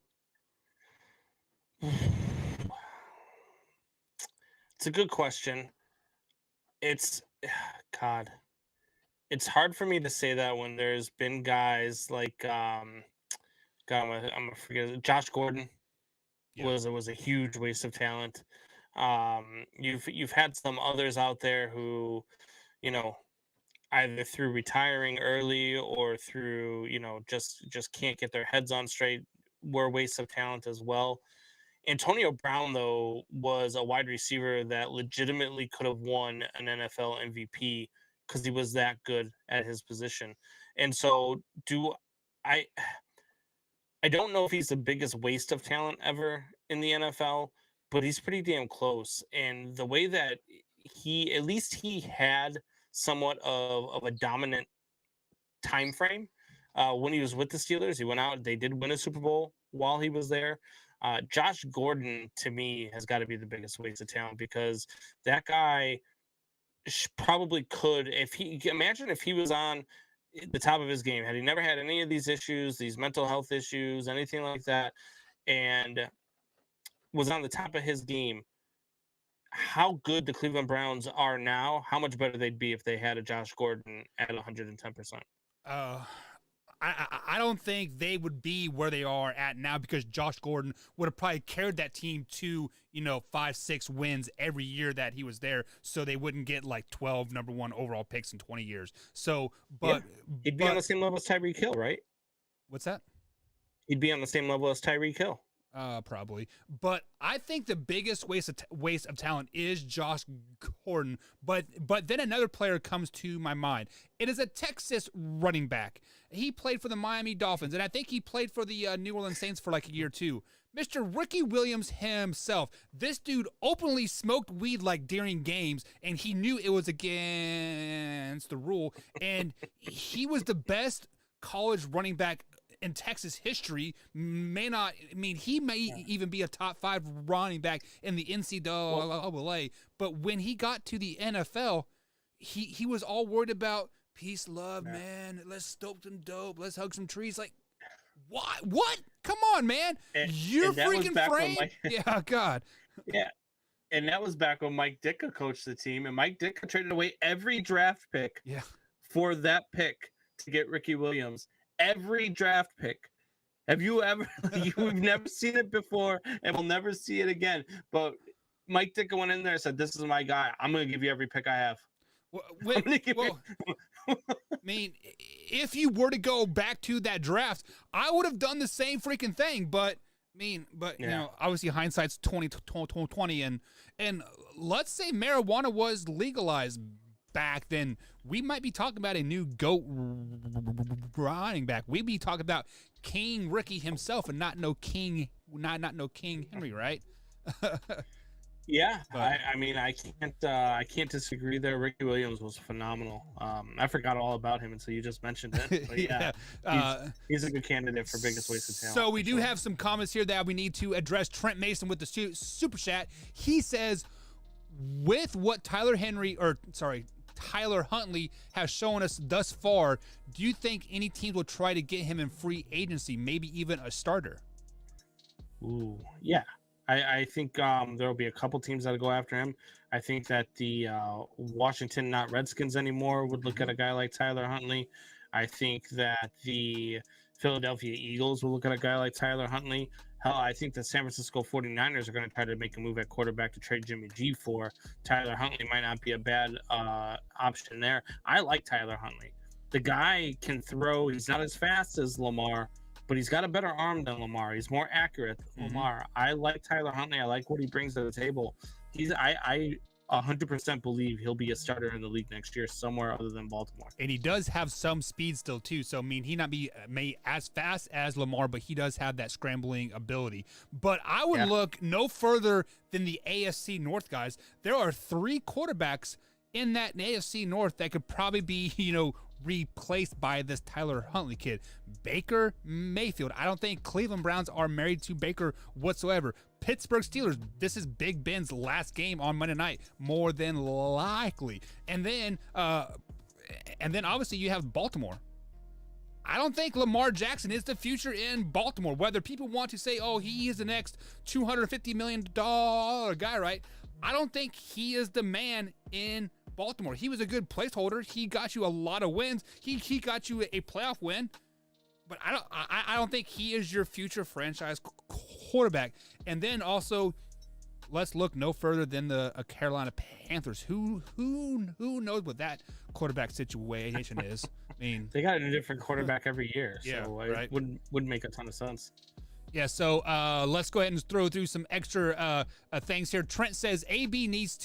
Speaker 1: It's a good question. It's hard for me to say that when there's been guys like I'm gonna forget Josh Gordon was a huge waste of talent. You've had some others out there who, either through retiring early or through, just can't get their heads on straight, were wastes of talent as well. Antonio Brown, though, was a wide receiver that legitimately could have won an NFL MVP because he was that good at his position. And so I don't know if he's the biggest waste of talent ever in the NFL, but he's pretty damn close. And the way that he had somewhat of a dominant time frame when he was with the Steelers. He went out, they did win a Super Bowl while he was there. Josh Gordon, to me, has got to be the biggest waste of talent because that guy probably could, if he was on the top of his game, had he never had any of these issues, these mental health issues, anything like that, and was on the top of his game, how good the Cleveland Browns are now, how much better they'd be if they had a Josh Gordon at 110%.
Speaker 2: I don't think they would be where they are at now because Josh Gordon would have probably carried that team to, 5-6 wins every year that he was there, so they wouldn't get like 12 number one overall picks in 20 years. So,
Speaker 1: he'd be on the same level as Tyreek Hill, right?
Speaker 2: What's that?
Speaker 1: He'd be on the same level as Tyreek Hill.
Speaker 2: Probably. But I think the biggest waste of talent is Josh Gordon. But then another player comes to my mind. It is a Texas running back. He played for the Miami Dolphins, and I think he played for the New Orleans Saints for like a year or two. Mr. Ricky Williams himself. This dude openly smoked weed like during games, and he knew it was against the rule. And he was the best college running back in Texas history. He may even be a top 5 running back in the NCAA. But when he got to the NFL, he was all worried about peace, love, man. Let's stoke some dope. Let's hug some trees. Like, what? Come on, man. You're freaking framed. Yeah, God.
Speaker 1: Yeah. And that was back when Mike Ditka coached the team, and Mike Ditka traded away every draft pick for that pick to get Ricky Williams. Every draft pick. Have you ever? You've never seen it before, and we'll never see it again. But Mike Ditka went in there and said, "This is my guy. I'm going to give you every pick I have."
Speaker 2: I mean, if you were to go back to that draft, I would have done the same freaking thing. But you know, obviously hindsight's 2020, and let's say marijuana was legalized back then, we might be talking about a new GOAT running back. We'd be talking about King Ricky himself, and not no King Henry, right?
Speaker 1: Yeah, I mean, I can't disagree there. Ricky Williams was phenomenal. I forgot all about him until you just mentioned it. But he's a good candidate for biggest waste of talent.
Speaker 2: So we do have some comments here that we need to address. Trent Mason with the super chat. He says, with what Tyler Huntley has shown us thus far, do you think any teams will try to get him in free agency, maybe even a starter?
Speaker 1: Ooh, yeah. I think there will be a couple teams that'll go after him. I think that the Washington, not Redskins anymore, would look at a guy like Tyler Huntley. I think that the Philadelphia Eagles will look at a guy like Tyler Huntley. Hell, I think the San Francisco 49ers are going to try to make a move at quarterback to trade Jimmy G for. Tyler Huntley might not be a bad option there. I like Tyler Huntley. The guy can throw. He's not as fast as Lamar, but he's got a better arm than Lamar. He's more accurate than Lamar. I like Tyler Huntley. I like what he brings to the table. I 100% believe he'll be a starter in the league next year somewhere other than Baltimore.
Speaker 2: And he does have some speed still too. So I mean, he not be as fast as Lamar, but he does have that scrambling ability. But I would look no further than the AFC North guys. There are 3 quarterbacks in that AFC North that could probably be, replaced by this Tyler Huntley kid. Baker Mayfield. I don't think Cleveland Browns are married to Baker whatsoever. Pittsburgh Steelers. This is Big Ben's last game on Monday night, more than likely. And then obviously you have Baltimore. I don't think Lamar Jackson is the future in Baltimore. Whether people want to say, oh, he is the next $250 million guy, right? I don't think he is the man in Baltimore. He was a good placeholder. He got you a lot of wins. He got you a playoff win. But I don't think he is your future franchise quarterback. And then also, let's look no further than the Carolina Panthers. Who knows what that quarterback situation is? I mean,
Speaker 1: they got a different quarterback every year, so
Speaker 2: right.
Speaker 1: It wouldn't make a ton of sense.
Speaker 2: Yeah, so let's go ahead and throw through some extra things here. Trent says AB needs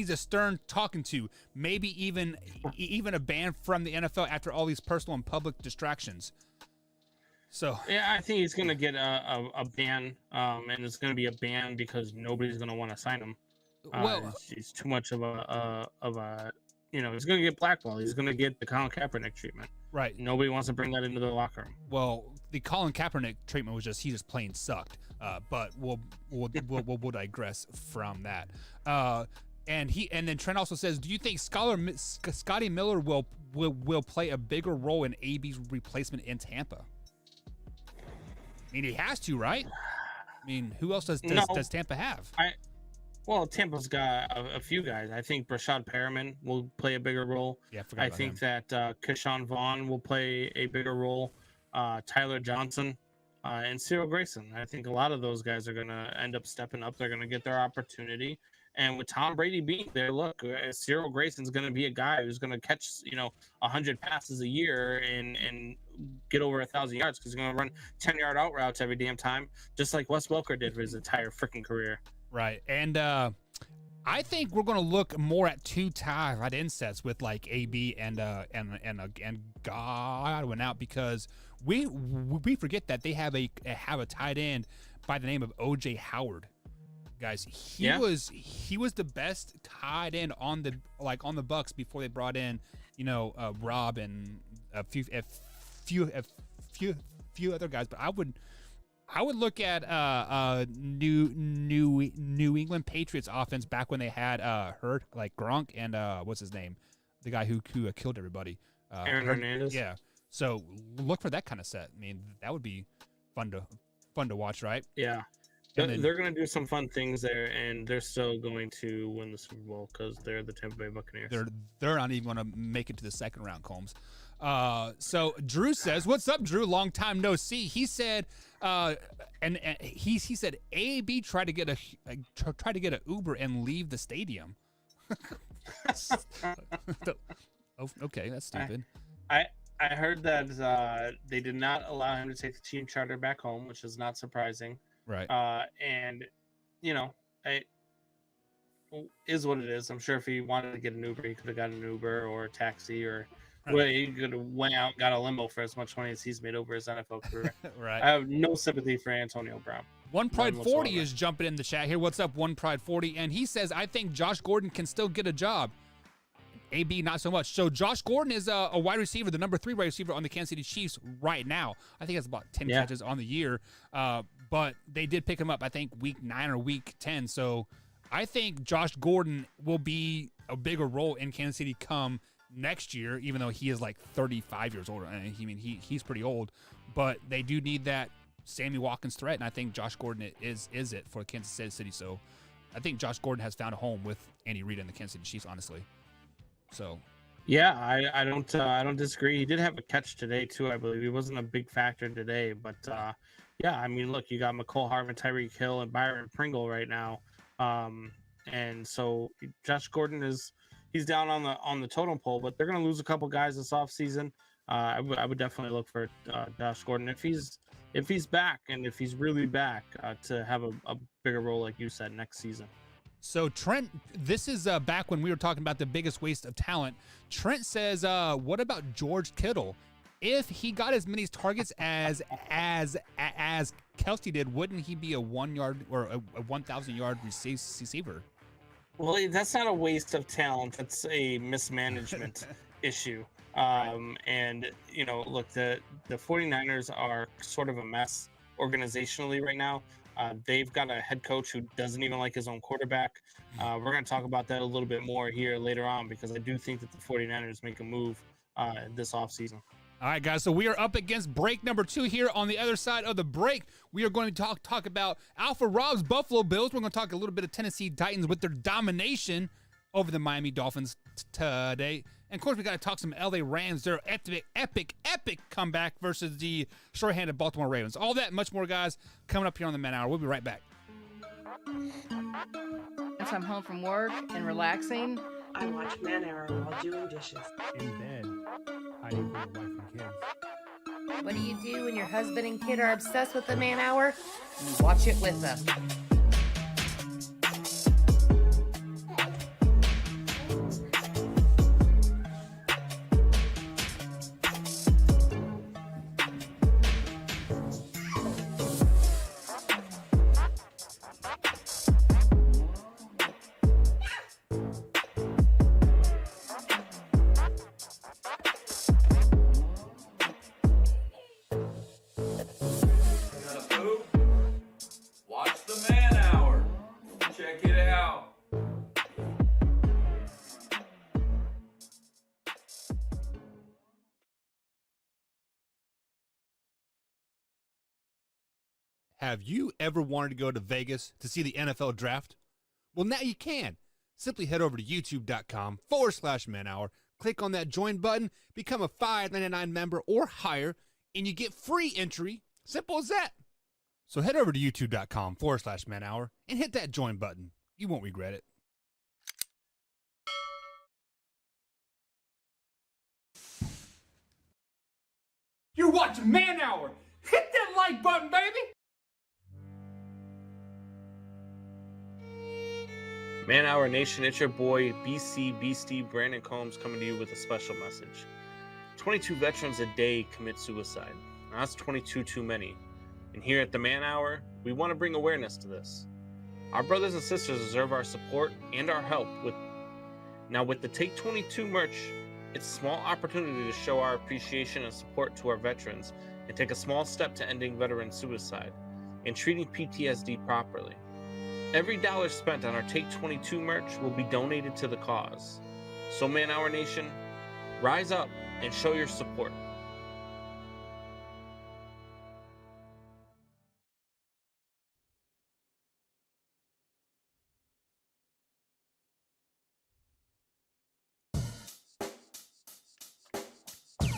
Speaker 2: a stern talking to, maybe even a ban from the NFL after all these personal and public distractions. So
Speaker 1: yeah, I think he's going to get a ban, and it's going to be a ban because nobody's going to want to sign him. He's too much of a he's going to get blackballed. He's going to get the Colin Kaepernick treatment.
Speaker 2: Right.
Speaker 1: Nobody wants to bring that into the locker room.
Speaker 2: Well, the Colin Kaepernick treatment was he just plain sucked. But we'll digress from that. And then Trent also says, do you think Scotty Miller will play a bigger role in AB's replacement in Tampa? I mean, he has to, right? I mean, who else does Tampa have?
Speaker 1: Tampa's got a few guys. I think Brashad Perriman will play a bigger role.
Speaker 2: Yeah, I think
Speaker 1: that Keyshawn Vaughn will play a bigger role. Tyler Johnson and Cyril Grayson. I think a lot of those guys are going to end up stepping up. They're going to get their opportunity. And with Tom Brady being there, look, Cyril Grayson's going to be a guy who's going to catch, 100 passes a year and get over 1,000 yards because he's going to run 10-yard out routes every damn time, just like Wes Welker did for his entire freaking career.
Speaker 2: Right. And I think we're going to look more at two tight end sets with like AB and Godwin out, because we forget that they have a tight end by the name of OJ Howard. Guys, he was the best tight end on the Bucks before they brought in, Rob and a few other guys. But I would look at New England Patriots offense back when they had Hurt, like Gronk and what's his name, the guy who killed everybody,
Speaker 1: Aaron Hernandez.
Speaker 2: Yeah. So look for that kind of set. I mean, that would be fun to watch, right?
Speaker 1: Yeah. They're going to do some fun things there, and they're still going to win the Super Bowl because they're the Tampa Bay Buccaneers.
Speaker 2: They're not even going to make it to the second round, Combs. So Drew says, "What's up, Drew? Long time no see." He said, and he said AB tried to get a Uber and leave the stadium. Oh, okay, that's stupid.
Speaker 1: I heard that they did not allow him to take the team charter back home, which is not surprising.
Speaker 2: Right.
Speaker 1: And it is what it is. I'm sure if he wanted to get an Uber, he could have got an Uber or a taxi, or he could have went out and got a limo for as much money as he's made over his NFL career.
Speaker 2: Right.
Speaker 1: I have no sympathy for Antonio Brown.
Speaker 2: One Pride 40 is jumping in the chat here. What's up, One Pride 40? And he says, I think Josh Gordon can still get a job. AB, not so much. So Josh Gordon is a wide receiver, the number 3 wide receiver on the Kansas City Chiefs right now. I think that's about 10 catches on the year. But they did pick him up, I think, week 9 or week 10. So I think Josh Gordon will be a bigger role in Kansas City come next year, even though he is like 35 years old. I mean, he's pretty old. But they do need that Sammy Watkins threat, and I think Josh Gordon is it for Kansas City. So I think Josh Gordon has found a home with Andy Reid and the Kansas City Chiefs, honestly. So,
Speaker 1: yeah, I don't disagree. He did have a catch today too, I believe. He wasn't a big factor today, but yeah, I mean, look, you got McCole Hardman, Tyreek Hill, and Byron Pringle right now, and so Josh Gordon he's down on the totem pole, but they're going to lose a couple guys this offseason. I would definitely look for Josh Gordon if he's back, and if he's really back, to have a bigger role, like you said, next season.
Speaker 2: So Trent, this is back when we were talking about the biggest waste of talent. Trent says, what about George Kittle? If he got as many targets as Kelsey did, wouldn't he be a 1 yard or a 1,000 yard receiver?
Speaker 1: Well, that's not a waste of talent. That's a mismanagement issue. And look, the 49ers are sort of a mess organizationally right now. They've got a head coach who doesn't even like his own quarterback. We're going to talk about that a little bit more here later on, because I do think that the 49ers make a move this offseason.
Speaker 2: All right, guys, so we are up against break number 2 here. On the other side of the break, we are going to talk about Alpha Rob's Buffalo Bills. We're going to talk a little bit of Tennessee Titans with their domination over the Miami Dolphins today. And, of course, we got to talk some LA Rams, their epic comeback versus the short-handed Baltimore Ravens. All that and much more, guys, coming up here on the Man Hour. We'll be right back.
Speaker 5: Once I'm home from work and relaxing,
Speaker 6: I watch Man Hour while doing dishes.
Speaker 2: In bed, hiding from the wife and kids.
Speaker 5: what do you do when your husband and kid are obsessed with the Man Hour? You watch it with them.
Speaker 2: Have you ever wanted to go to Vegas to see the NFL draft? Well, now you can. Simply head over to youtube.com/manhour, click on that join button, become a $5.99 member or higher, and you get free entry Simple as that. So head over to youtube.com/manhour and hit that join button. You won't regret it. You're watching Man Hour. Hit that like button, baby.
Speaker 1: Man Hour Nation, it's your boy BC Beastie Brandon Combs coming to you with a special message. 22 veterans a day commit suicide. Now, that's 22 too many. And here at the Man Hour, we want to bring awareness to this. Our brothers and sisters deserve our support and our help. With the Take 22 merch, it's a small opportunity to show our appreciation and support to our veterans and take a small step to ending veteran suicide and treating PTSD properly. Every dollar spent on our Take 22 merch will be donated to the cause. So Man Hour Nation, rise up and show your support.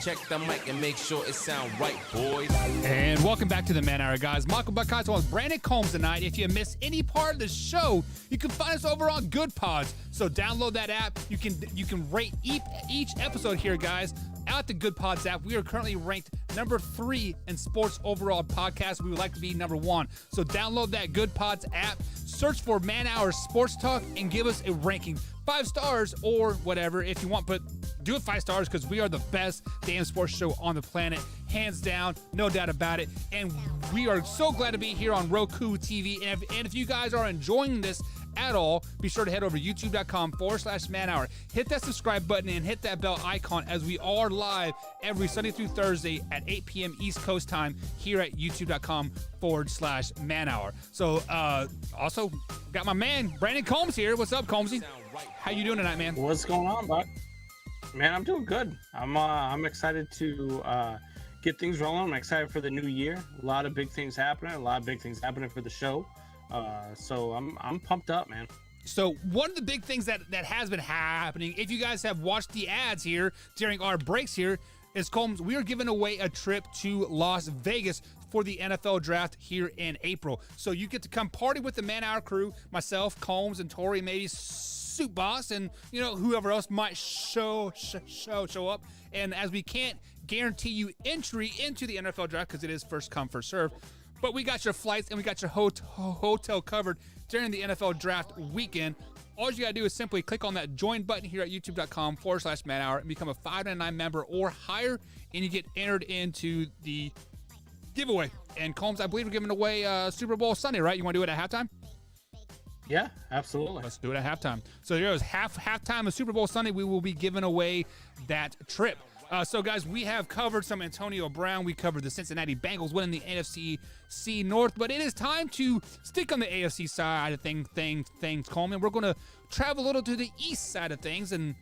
Speaker 7: Check the mic and make sure it sound right, boys.
Speaker 2: And welcome back to the Man Hour, guys. Michael Buckeyes with Brandon Combs tonight. If you miss any part of the show, you can find us over on Good Pods. So download that app. You can rate each episode here, guys, at the Good Pods app. We are currently ranked number 3 in sports overall podcast. We would like to be number 1. So download that Good Pods app, search for Man Hour Sports Talk, and give us a ranking. 5 stars or whatever if you want, but do it 5 stars because we are the best damn sports show on the planet, hands down, no doubt about it. And we are so glad to be here on Roku TV. And if you guys are enjoying this at all, be sure to head over to youtube.com/manhour. Hit that subscribe button and hit that bell icon as we are live every Sunday through Thursday at 8 p.m. East Coast time here at youtube.com/manhour. So also got my man Brandon Combs here. What's up, Combsy? How you doing tonight, man?
Speaker 1: What's going on, Buck? Man, I'm doing good. I'm excited to get things rolling. I'm excited for the new year. A lot of big things happening. A lot of big things happening for the show. So I'm pumped up, man.
Speaker 2: So one of the big things that has been happening, if you guys have watched the ads here during our breaks here, is Combs, we are giving away a trip to Las Vegas for the NFL draft here in April. So you get to come party with the Man Hour crew, myself, Combs, and Tori, maybe Soup Boss, and whoever else might show up. And as we can't guarantee you entry into the NFL draft because it is first come first serve, but we got your flights and we got your hotel covered during the NFL draft weekend. All you gotta do is simply click on that join button here at youtube.com/manhour and become a $5.99 member or higher, and you get entered into the giveaway. And Combs, I believe we're giving away Super Bowl Sunday, right? You want to do it at halftime?
Speaker 1: Yeah, absolutely.
Speaker 2: Let's do it at halftime. So there goes halftime of Super Bowl Sunday. We will be giving away that trip. So guys, we have covered some Antonio Brown. We covered the Cincinnati Bengals winning the AFC North, but it is time to stick on the AFC side of things, Coleman. We're going to travel a little to the east side of things and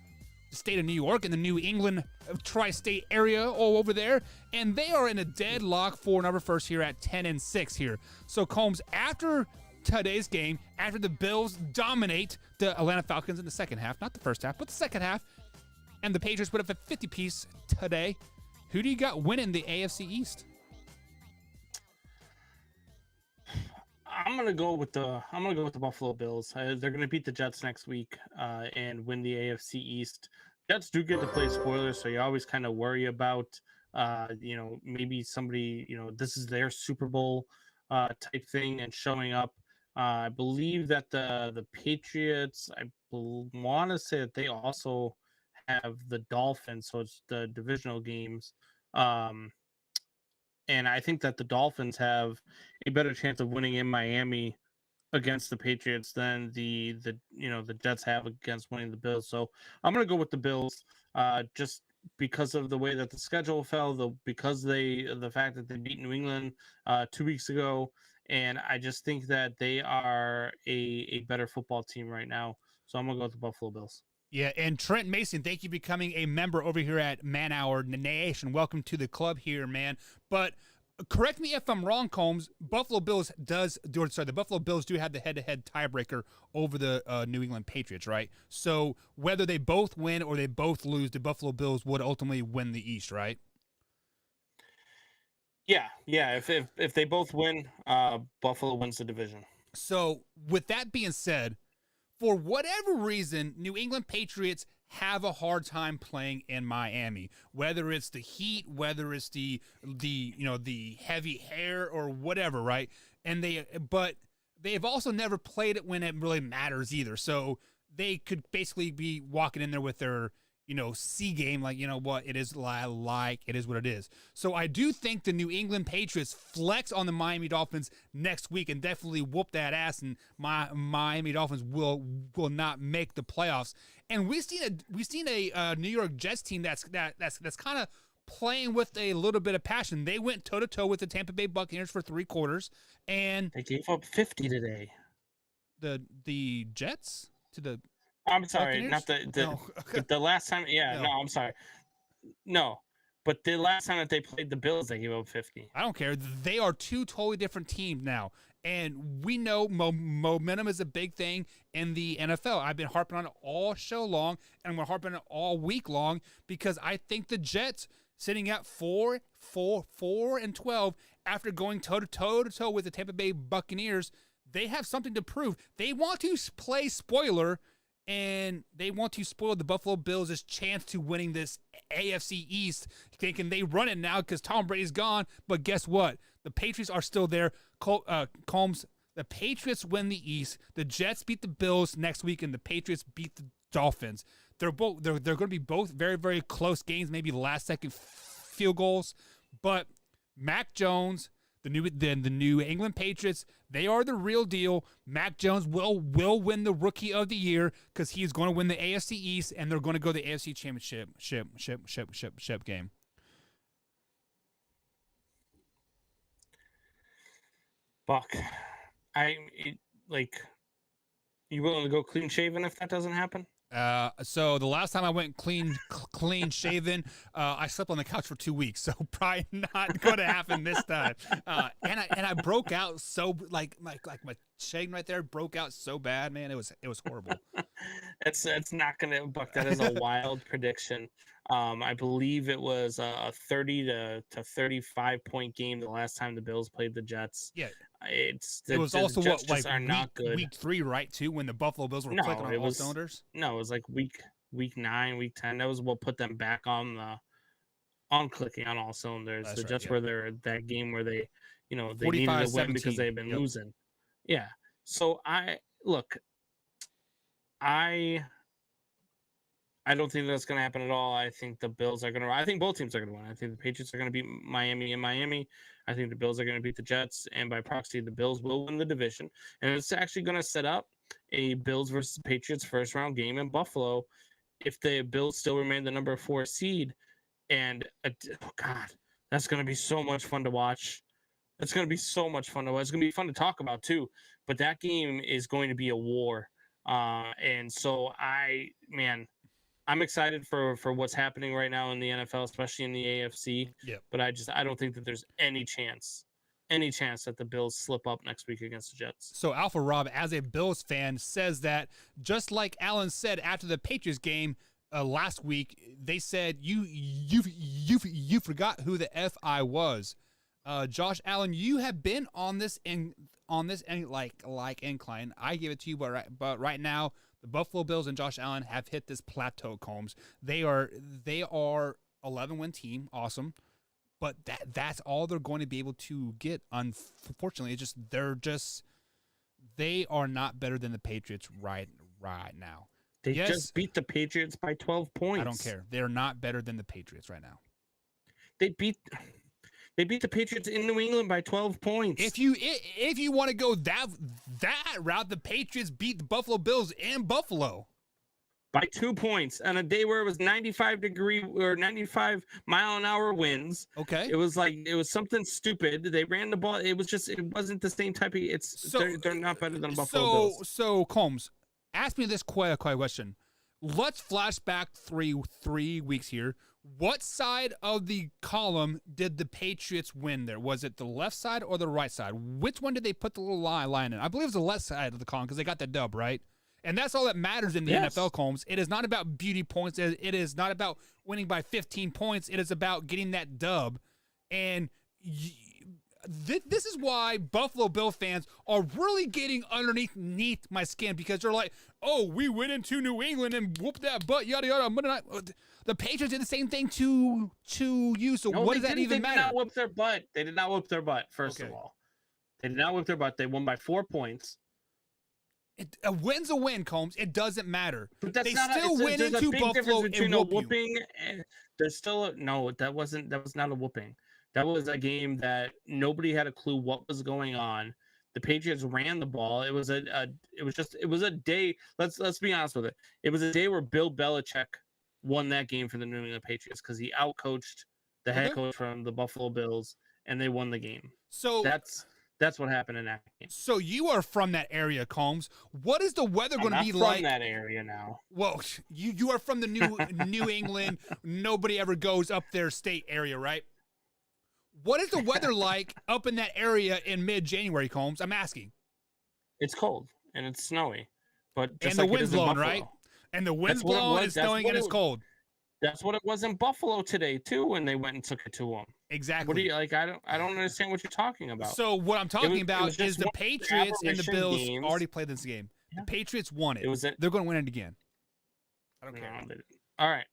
Speaker 2: the state of New York and the New England tri-state area all over there, and they are in a deadlock for number first here at 10-6 here. So Combs, after today's game, after the Bills dominate the Atlanta Falcons in the second half, not the first half, but the second half, and the Patriots put up a 50-piece today, who do you got winning the AFC East?
Speaker 1: I'm gonna go with the Buffalo Bills. They're gonna beat the Jets next week and win the AFC East. Jets do get to play spoilers, so you always kind of worry about maybe somebody, this is their Super Bowl type thing and showing up. I believe that the Patriots, I want to say that they also have the Dolphins, so it's the divisional games. And I think that the Dolphins have a better chance of winning in Miami against the Patriots than the Jets have against winning the Bills. So I'm going to go with the Bills just because of the way that the schedule fell, because the fact that they beat New England 2 weeks ago. And I just think that they are a better football team right now. So I'm going to go with the Buffalo Bills.
Speaker 2: Yeah, and Trent Mason, thank you for becoming a member over here at Man Hour Nation. Welcome to the club here, man. But correct me if I'm wrong, Combs. The Buffalo Bills do have the head-to-head tiebreaker over the New England Patriots, right? So whether they both win or they both lose, the Buffalo Bills would ultimately win the East, right?
Speaker 1: Yeah. If they both win, Buffalo wins the division.
Speaker 2: So with that being said, for whatever reason, New England Patriots have a hard time playing in Miami. Whether it's the heat, whether it's the heavy hair or whatever, right? But they've also never played it when it really matters either. So they could basically be walking in there with their C game, like, what it is, like it is what it is. So I do think the New England Patriots flex on the Miami Dolphins next week and definitely whoop that ass, and Miami Dolphins will not make the playoffs. And we've seen a New York Jets team that's kind of playing with a little bit of passion. They went toe to toe with the Tampa Bay Buccaneers for 3 quarters, and
Speaker 1: they gave up 50 today.
Speaker 2: The Jets to the
Speaker 1: I'm sorry,
Speaker 2: Buccaneers?
Speaker 1: not but the last time. Yeah, no, I'm sorry. No, but the last time that they played the Bills, they gave up 50.
Speaker 2: I don't care. They are 2 totally different teams now. And we know momentum is a big thing in the NFL. I've been harping on it all show long, and I'm going to harp on it all week long, because I think the Jets, sitting at 4-12 after going toe-to-toe with the Tampa Bay Buccaneers, they have something to prove. They want to play spoiler, and they want to spoil the Buffalo Bills' chance to winning this AFC East, thinking they run it now because Tom Brady's gone. But guess what? The Patriots are still there. Combs, the Patriots win the East. The Jets beat the Bills next week, and the Patriots beat the Dolphins. They're going to be both very, very close games, maybe last-second field goals. But Mac Jones, the New England Patriots, they are the real deal. Mac Jones will win the Rookie of the Year because he is going to win the AFC East, and they're going to go to the AFC Championship game.
Speaker 1: Buck, you willing to go clean shaven if that doesn't happen?
Speaker 2: So the last time I went clean shaven, I slept on the couch for 2 weeks, so probably not going to happen this time. And I broke out so like my shaving right there broke out so bad, man. It was horrible.
Speaker 1: It's not going to, Buck. That is a wild prediction. I believe it was a 30 to 35 point game the last time the Bills played the Jets.
Speaker 2: Yeah.
Speaker 1: It
Speaker 2: was also
Speaker 1: Jets
Speaker 2: what,
Speaker 1: are not good.
Speaker 2: Week 3, right? Too, when the Buffalo Bills were clicking on all cylinders.
Speaker 1: No, it was like week 9, week 10. That was what put them back on clicking on all cylinders.
Speaker 2: That's
Speaker 1: the
Speaker 2: right,
Speaker 1: Jets
Speaker 2: yeah.
Speaker 1: were there that game where they needed to win because they've been losing. Yeah. So I don't think that's going to happen at all. I think the Bills are going to. I think both teams are going to win. I think the Patriots are going to beat Miami in Miami. I think the Bills are going to beat the Jets, and by proxy, the Bills will win the division. And it's actually going to set up a Bills versus Patriots first round game in Buffalo if the Bills still remain the number 4 seed. And God, that's going to be so much fun to watch. It's going to be so much fun to watch. It's going to be fun to talk about too. But that game is going to be a war. And so I'm excited for what's happening right now in the NFL, especially in the AFC.
Speaker 2: Yep.
Speaker 1: But I don't think that there's any chance that the Bills slip up next week against the Jets.
Speaker 2: So Alpha Rob, as a Bills fan, says that just like Allen said after the Patriots game last week, they said you forgot who the F I was. Josh Allen, you have been on this incline. I give it to you, but right now the Buffalo Bills and Josh Allen have hit this plateau, Combs. They are 11-win team, awesome, but that's all they're going to be able to get. Unfortunately, they are not better than the Patriots right now.
Speaker 1: They just beat the Patriots by 12 points.
Speaker 2: I don't care. They're not better than the Patriots right now.
Speaker 1: They beat the Patriots in New England by 12 points.
Speaker 2: If you want to go that route, the Patriots beat the Buffalo Bills in Buffalo
Speaker 1: by 2 points on a day where it was 95-degree or 95-mile-an-hour winds.
Speaker 2: Okay,
Speaker 1: it was something stupid. They ran the ball. It wasn't the same type of. They're not better than Buffalo Bills.
Speaker 2: So Combs, ask me this question. Let's flash back three weeks here. What side of the column did the Patriots win there? Was it the left side or the right side? Which one did they put the little line in? I believe it was the left side of the column because they got the dub, right? And that's all that matters in the NFL, Combs. It is not about beauty points. It is not about winning by 15 points. It is about getting that dub. And this is why Buffalo Bill fans are really getting underneath my skin, because they're like, oh, we went into New England and whooped that butt, yada yada. The Patriots did the same thing to you. So
Speaker 1: No,
Speaker 2: what does that even
Speaker 1: matter? They did not whoop their butt. They did not whoop their butt. First of all, they did not whoop their butt. They won by 4 points.
Speaker 2: A win's a win, Combs. It doesn't matter.
Speaker 1: But that's
Speaker 2: they
Speaker 1: not
Speaker 2: still went into Buffalo and
Speaker 1: a
Speaker 2: whoop
Speaker 1: whooping. And there's still no. That was not a whooping. That was a game that nobody had a clue what was going on. The Patriots ran the ball. It was a day. Let's be honest with it. It was a day where Bill Belichick won that game for the New England Patriots because he outcoached the head coach from the Buffalo Bills, and they won the game.
Speaker 2: So
Speaker 1: that's what happened in that game.
Speaker 2: So you are from that area, Combs. What is the weather going to be like?
Speaker 1: I'm from that area now.
Speaker 2: Well, you are from the New England. Nobody ever goes up their state area, right? What is the weather like up in that area in mid-January, Combs? I'm asking.
Speaker 1: It's cold and it's snowy, but
Speaker 2: and the wind's blowing, right? And the wind's blowing, it's snowing, and it's cold.
Speaker 1: That's what it was in Buffalo today too when they went and took it to them.
Speaker 2: Exactly.
Speaker 1: What do you like? I don't understand what you're talking about.
Speaker 2: So what I'm talking about is the Patriots and the Bills already played this game. Yeah. The Patriots won it. They're going to win it again. I don't care.
Speaker 1: All right.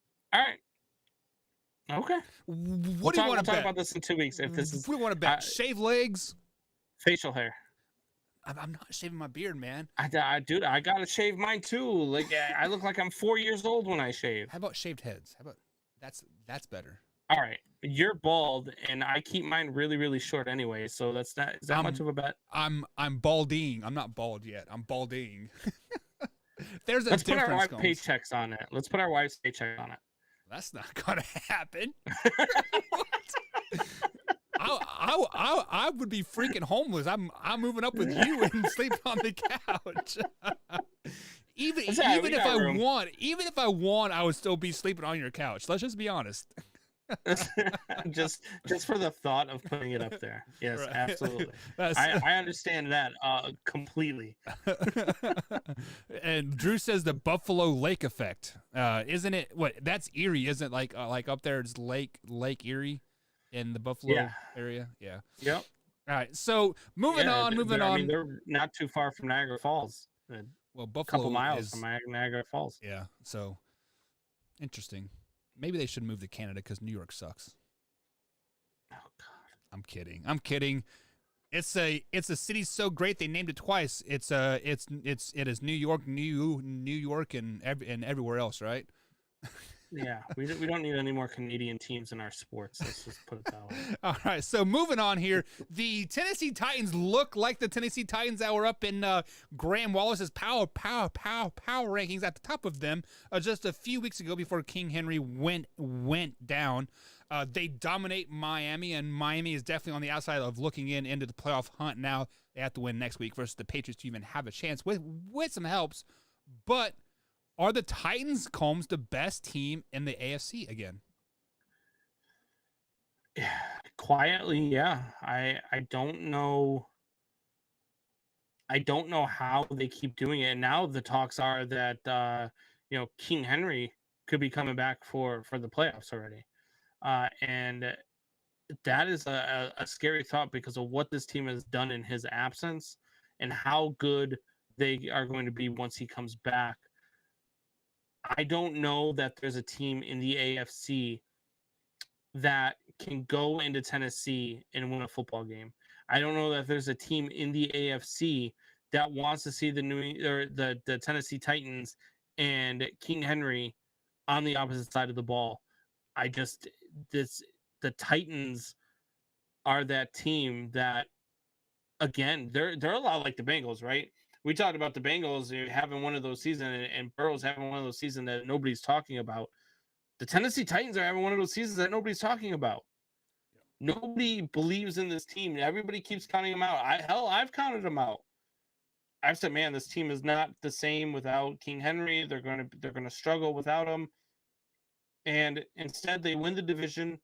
Speaker 1: Okay.
Speaker 2: What do you want to bet?
Speaker 1: We'll talk about this in 2 weeks. If this is,
Speaker 2: we want to bet shave legs,
Speaker 1: facial hair.
Speaker 2: I'm not shaving my beard, man.
Speaker 1: Dude, I gotta shave mine too. Like I look like I'm 4 years old when I shave.
Speaker 2: How about shaved heads? How about that's better.
Speaker 1: All right, you're bald, and I keep mine really, really short anyway. So that's not is that much of a bet.
Speaker 2: I'm balding. I'm not bald yet. I'm balding. There's a
Speaker 1: Let's
Speaker 2: difference.
Speaker 1: Put our wife's paychecks on it. Let's put our wife's paycheck on it.
Speaker 2: That's not gonna happen. I would be freaking homeless. I'm moving up with you and sleeping on the couch. even if I want, I would still be sleeping on your couch. Let's just be honest.
Speaker 1: just for the thought of putting it up there. Yes, right. Absolutely. I understand that completely.
Speaker 2: And Drew says the Buffalo Lake effect. Isn't it? What? That's Erie, isn't it? Like up there, it's Lake Erie in the Buffalo area. Yeah.
Speaker 1: Yep.
Speaker 2: All right. So moving on.
Speaker 1: I mean, they're not too far from Niagara Falls.
Speaker 2: Well, Buffalo,
Speaker 1: a couple miles from Niagara Falls.
Speaker 2: Yeah. So interesting. Maybe they should move to Canada because New York sucks.
Speaker 1: Oh God.
Speaker 2: I'm kidding. It's a city so great they named it twice. It is New York, New York, and everywhere else, right?
Speaker 1: Yeah, we don't need any more Canadian teams in our sports. Let's just put it that way.
Speaker 2: All right, so moving on here, the Tennessee Titans look like the Tennessee Titans that were up in Graham Wallace's power rankings at the top of them just a few weeks ago before King Henry went down. They dominate Miami, and Miami is definitely on the outside of looking into the playoff hunt now. They have to win next week versus the Patriots to even have a chance with some helps, but. Are the Titans, Combs, the best team in the AFC again?
Speaker 1: Quietly, yeah. I don't know. I don't know how they keep doing it. And now the talks are that King Henry could be coming back for the playoffs already, and that is a scary thought because of what this team has done in his absence and how good they are going to be once he comes back. I don't know that there's a team in the AFC that can go into Tennessee and win a football game. I don't know that there's a team in the AFC that wants to see the Tennessee Titans and King Henry on the opposite side of the ball. The Titans are that team that, again, they're a lot like the Bengals, right? We talked about the Bengals having one of those seasons and Burrow's having one of those seasons that nobody's talking about. The Tennessee Titans are having one of those seasons that nobody's talking about. Yep. Nobody believes in this team. Everybody keeps counting them out. I've counted them out. I've said, man, this team is not the same without King Henry. They're gonna struggle without him. And instead, they win the division,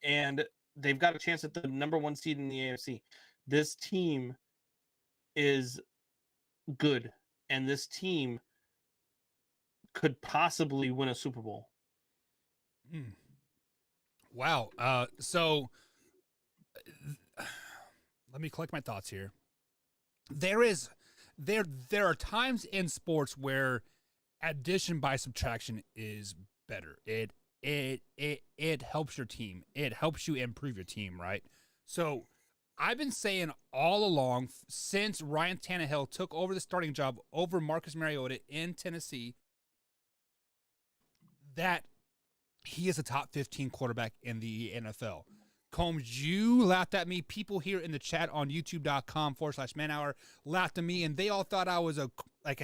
Speaker 1: and they've got a chance at the number 1 seed in the AFC. This team is good, and this team could possibly win a Super Bowl.
Speaker 2: Wow. So let me collect my thoughts here. There are times in sports where addition by subtraction is better. It helps your team. It helps you improve your team, right? So I've been saying all along since Ryan Tannehill took over the starting job over Marcus Mariota in Tennessee that he is a top 15 quarterback in the NFL. Combs, you laughed at me. People here in the chat on youtube.com/manhour laughed at me, and they all thought I was a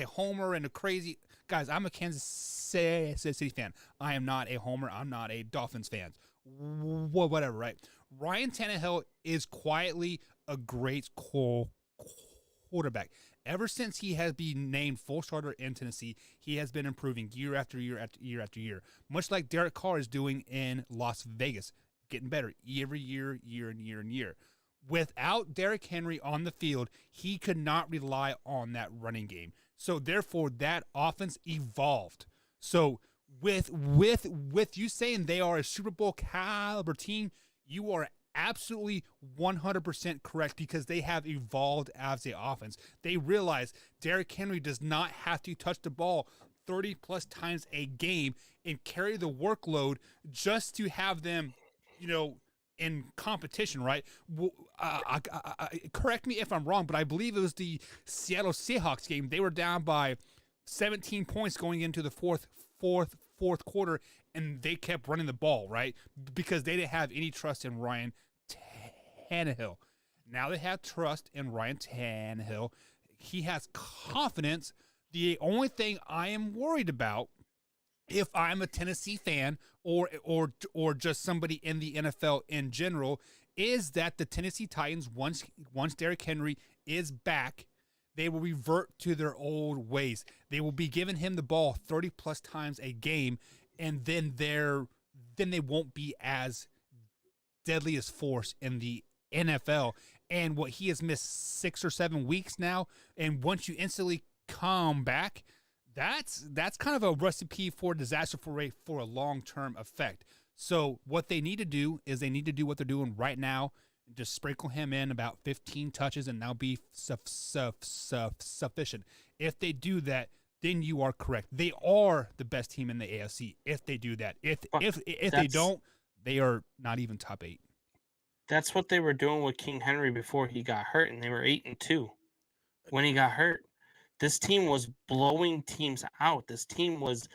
Speaker 2: homer and a crazy. Guys, I'm a Kansas City fan. I am not a homer. I'm not a Dolphins fan. Whatever, right? Ryan Tannehill is quietly a great quarterback. Ever since he has been named full starter in Tennessee, he has been improving year after year after year after year, much like Derek Carr is doing in Las Vegas, getting better every year, year and year and year. Without Derrick Henry on the field, he could not rely on that running game. So therefore, that offense evolved. So with you saying they are a Super Bowl caliber team, you are absolutely 100% correct, because they have evolved as the offense. They realize Derrick Henry does not have to touch the ball 30 plus times a game and carry the workload just to have them, in competition, right? Correct me if I'm wrong, but I believe it was the Seattle Seahawks game. They were down by 17 points going into the fourth quarter, and they kept running the ball, right? Because they didn't have any trust in Ryan Tannehill. Now they have trust in Ryan Tannehill. He has confidence. The only thing I am worried about, if I'm a Tennessee fan or just somebody in the NFL in general, is that the Tennessee Titans, once Derrick Henry is back, they will revert to their old ways. They will be giving him the ball 30 plus times a game, and then they won't be as deadly as force in the NFL. And what he has missed 6 or 7 weeks now, and once you instantly come back, that's kind of a recipe for disaster for a long-term effect. So what they need to do is they need to do what they're doing right now. Just sprinkle him in about 15 touches, and that'll be sufficient. If they do that, then you are correct. They are the best team in the AFC. If they do that, if they don't, they are not even top 8.
Speaker 1: That's what they were doing with King Henry before he got hurt, and they were 8-2 when he got hurt. This team was blowing teams out. This team was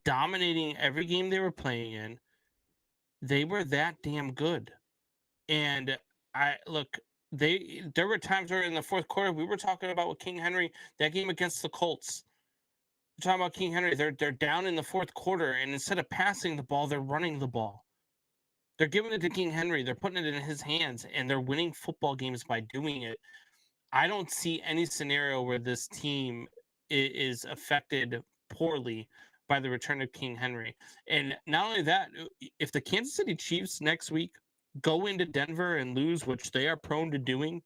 Speaker 1: dominating every game they were playing in. They were that damn good. And there were times where in the fourth quarter we were talking about with King Henry, that game against the Colts. We're talking about King Henry. They're down in the fourth quarter, and instead of passing the ball, they're running the ball. They're giving it to King Henry. They're putting it in his hands, and they're winning football games by doing it. I don't see any scenario where this team is affected poorly by the return of King Henry. And not only that, if the Kansas City Chiefs next week go into Denver and lose, which they are prone to doing,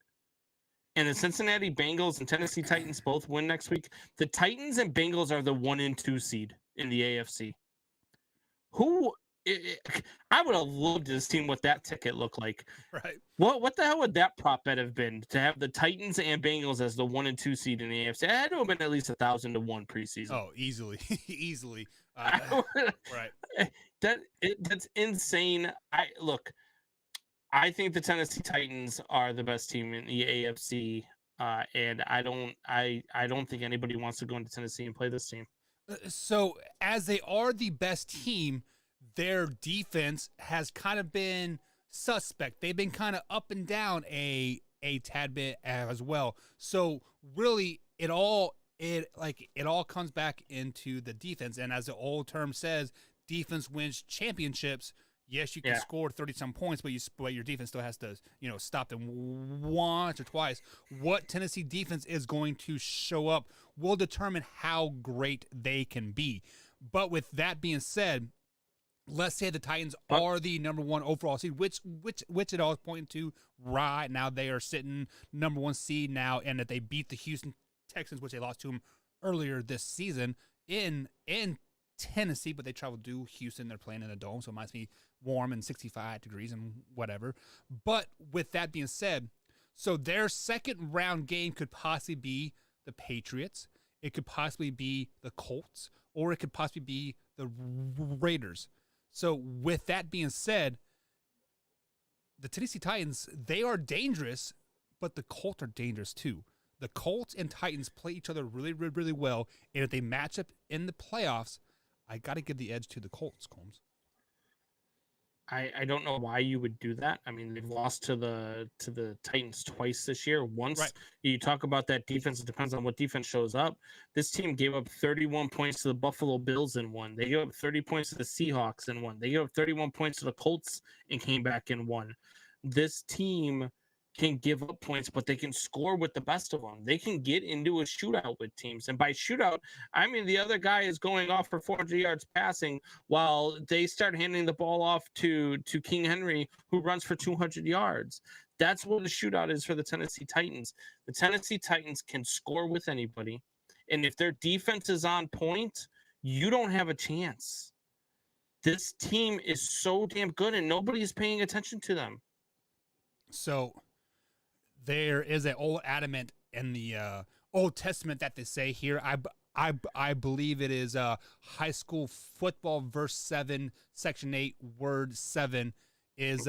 Speaker 1: and the Cincinnati Bengals and Tennessee Titans both win next week, the Titans and Bengals are the 1 and 2 seed in the AFC. I would have loved this team what that ticket looked like.
Speaker 2: Right.
Speaker 1: What the hell would that prop bet have been to have the Titans and Bengals as the 1 and 2 seed in the AFC? It had to have been at least 1,000 to 1 preseason.
Speaker 2: Oh, easily. Right.
Speaker 1: That's insane. I think the Tennessee Titans are the best team in the AFC, and I don't think anybody wants to go into Tennessee and play this team.
Speaker 2: So as they are the best team, their defense has kind of been suspect. They've been kind of up and down a tad bit as well. So really, it all comes back into the defense. And as the old term says, defense wins championships. Yes, you can score 30-some points, but your defense still has to, stop them once or twice. What Tennessee defense is going to show up will determine how great they can be. But with that being said, let's say the Titans are the number 1 overall seed, which it all is pointing to right now. They are sitting number 1 seed now, and that they beat the Houston Texans, which they lost to them earlier this season in Tennessee, but they traveled to Houston. They're playing in a dome, so it reminds me warm and 65 degrees and whatever. But with that being said, so their second round game could possibly be the Patriots. It could possibly be the Colts, or it could possibly be the Raiders. So with that being said, the Tennessee Titans, they are dangerous, but the Colts are dangerous too. The Colts and Titans play each other really, really, really well, and if they match up in the playoffs, I got to give the edge to the Colts, Combs.
Speaker 1: I don't know why you would do that. I mean, they've lost to the Titans twice this year. Once
Speaker 2: Right.
Speaker 1: You talk about that defense, it depends on what defense shows up. This team gave up 31 points to the Buffalo Bills and won. They gave up 30 points to the Seahawks and won. They gave up 31 points to the Colts and came back and won. This team can give up points, but they can score with the best of them. They can get into a shootout with teams. And by shootout, I mean the other guy is going off for 400 yards passing while they start handing the ball off to King Henry, who runs for 200 yards. That's what a shootout is for the Tennessee Titans. The Tennessee Titans can score with anybody. And if their defense is on point, you don't have a chance. This team is so damn good, and nobody is paying attention to them.
Speaker 2: So there is an old adamant in the Old Testament that they say here. I believe it is High School Football, verse 7, section 8, word 7 is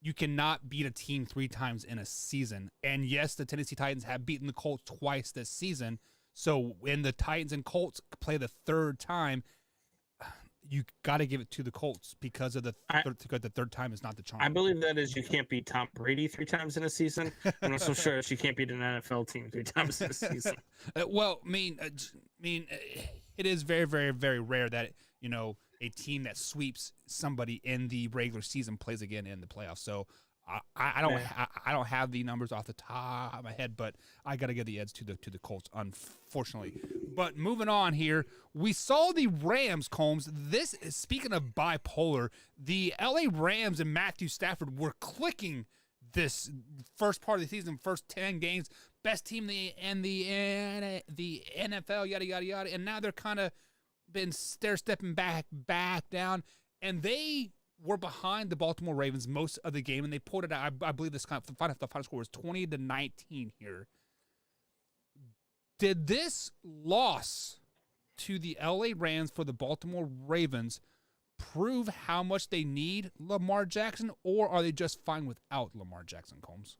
Speaker 2: you cannot beat a team 3 times in a season. And yes, the Tennessee Titans have beaten the Colts twice this season. So when the Titans and Colts play the third time, you got to give it to the Colts because of the third time is not the charm.
Speaker 1: I believe that is you can't beat Tom Brady 3 times in a season. I'm not so sure that you can't beat an NFL team 3 times in a season.
Speaker 2: Well, I mean, it is very, very, very rare that a team that sweeps somebody in the regular season plays again in the playoffs. So I don't have the numbers off the top of my head, but I got to give the edge to the Colts, unfortunately. But moving on here, we saw the Rams, Combs. This is, speaking of bipolar, the LA Rams and Matthew Stafford were clicking this first part of the season, first 10 games, best team in the NFL, yada yada yada, and now they're kind of been stair-stepping back down, and they were behind the Baltimore Ravens most of the game, and they pulled it out. I believe the final score was 20-19 here. Did this loss to the LA Rams for the Baltimore Ravens prove how much they need Lamar Jackson, or are they just fine without Lamar Jackson, Combs?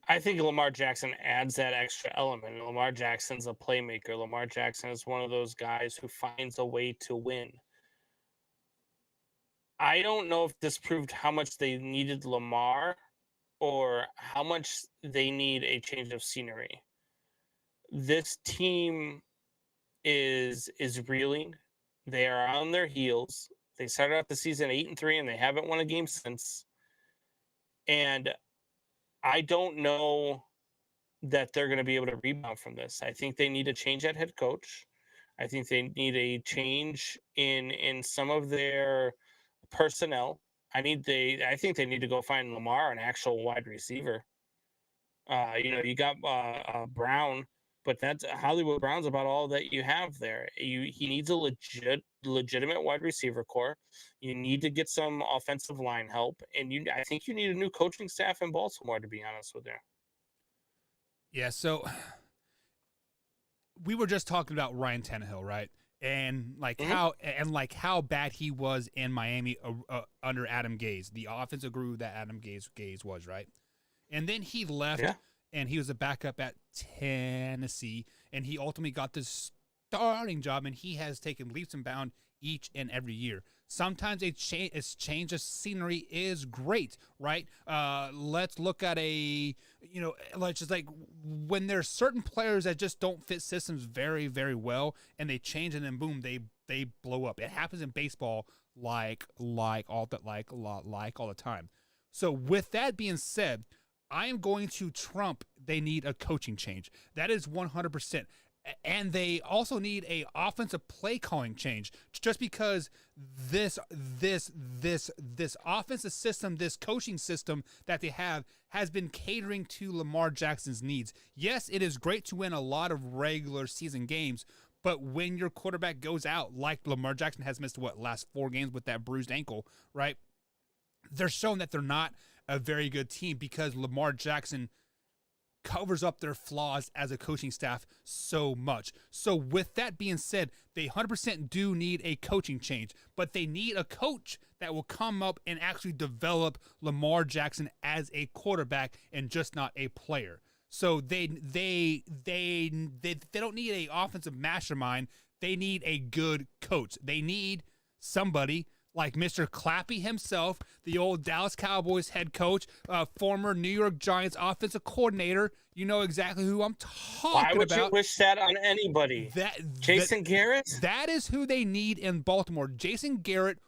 Speaker 1: I think Lamar Jackson adds that extra element. Lamar Jackson's a playmaker. Lamar Jackson is one of those guys who finds a way to win. I don't know if this proved how much they needed Lamar or how much they need a change of scenery. This team is reeling. They are on their heels. They started out the season 8-3, and they haven't won a game since. And I don't know that they're going to be able to rebound from this. I think they need a change at head coach. I think they need a change in some of their personnel. I think they need to go find Lamar, an actual wide receiver. You got Brown, but that's Hollywood Brown's about all that you have there. He needs a legitimate wide receiver core. You need to get some offensive line help, and I think you need a new coaching staff in Baltimore, to be honest with you.
Speaker 2: Yeah, so we were just talking about Ryan Tannehill, right? And how bad he was in Miami under Adam Gase, the offensive guru that Adam Gase was, right? And then he left, and he was a backup at Tennessee, and he ultimately got this starting job, and he has taken leaps and bounds each and every year. Sometimes a change of scenery is great, right? Let's look at let's just like when there's certain players that just don't fit systems very, very well, and they change, and then boom, they blow up. It happens in baseball like all the time. So with that being said, I am going to trump they need a coaching change. That is 100%. And they also need a offensive play calling change, just because this offensive system, this coaching system that they have has been catering to Lamar Jackson's needs. Yes, it is great to win a lot of regular season games, But when your quarterback goes out, like Lamar Jackson has missed, last 4 games with that bruised ankle, right? They're showing that they're not a very good team because Lamar Jackson covers up their flaws as a coaching staff so much. So with that being said, they 100% do need a coaching change, but they need a coach that will come up and actually develop Lamar Jackson as a quarterback and just not a player. So they don't need a offensive mastermind. They need a good coach. They need somebody like Mr. Clappy himself, the old Dallas Cowboys head coach, former New York Giants offensive coordinator. You know exactly who I'm talking about.
Speaker 1: Why would you wish that on anybody? Jason Garrett?
Speaker 2: That is who they need in Baltimore. Jason Garrett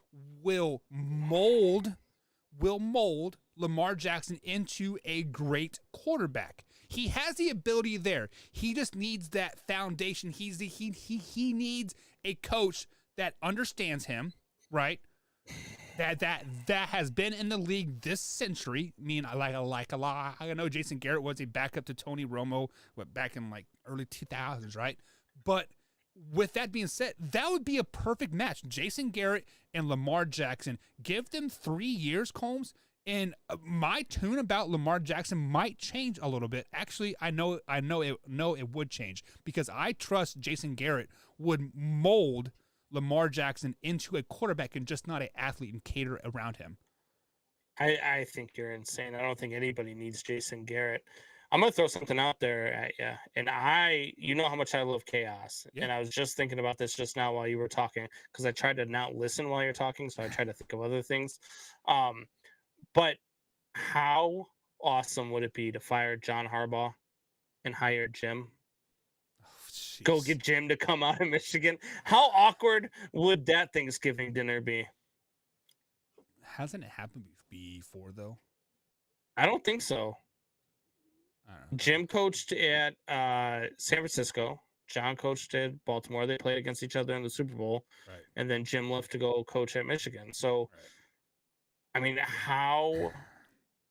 Speaker 2: will mold Lamar Jackson into a great quarterback. He has the ability there. He just needs that foundation. He needs a coach that understands him, right? That has been in the league this century. I mean, like a lot. I know Jason Garrett was a backup to Tony Romo back in like early 2000s, right? But with that being said, that would be a perfect match. Jason Garrett and Lamar Jackson. Give them 3 years, Combs. And my tune about Lamar Jackson might change a little bit. Actually, I know it would change because I trust Jason Garrett would mold Lamar Jackson into a quarterback and just not an athlete and cater around him.
Speaker 1: I think you're insane. I don't think anybody needs Jason Garrett. I'm going to throw something out there at you. And you know how much I love chaos. Yeah. And I was just thinking about this just now while you were talking because I tried to not listen while you're talking. So I tried to think of other things. But how awesome would it be to fire John Harbaugh and hire Jim? Go get Jim to come out of Michigan. How awkward would that Thanksgiving dinner be?
Speaker 2: Hasn't it happened before, though?
Speaker 1: I don't think so.
Speaker 2: I don't know.
Speaker 1: Jim coached at San Francisco. John coached at Baltimore. They played against each other in the Super Bowl.
Speaker 2: Right.
Speaker 1: And then Jim left to go coach at Michigan. So,
Speaker 2: right.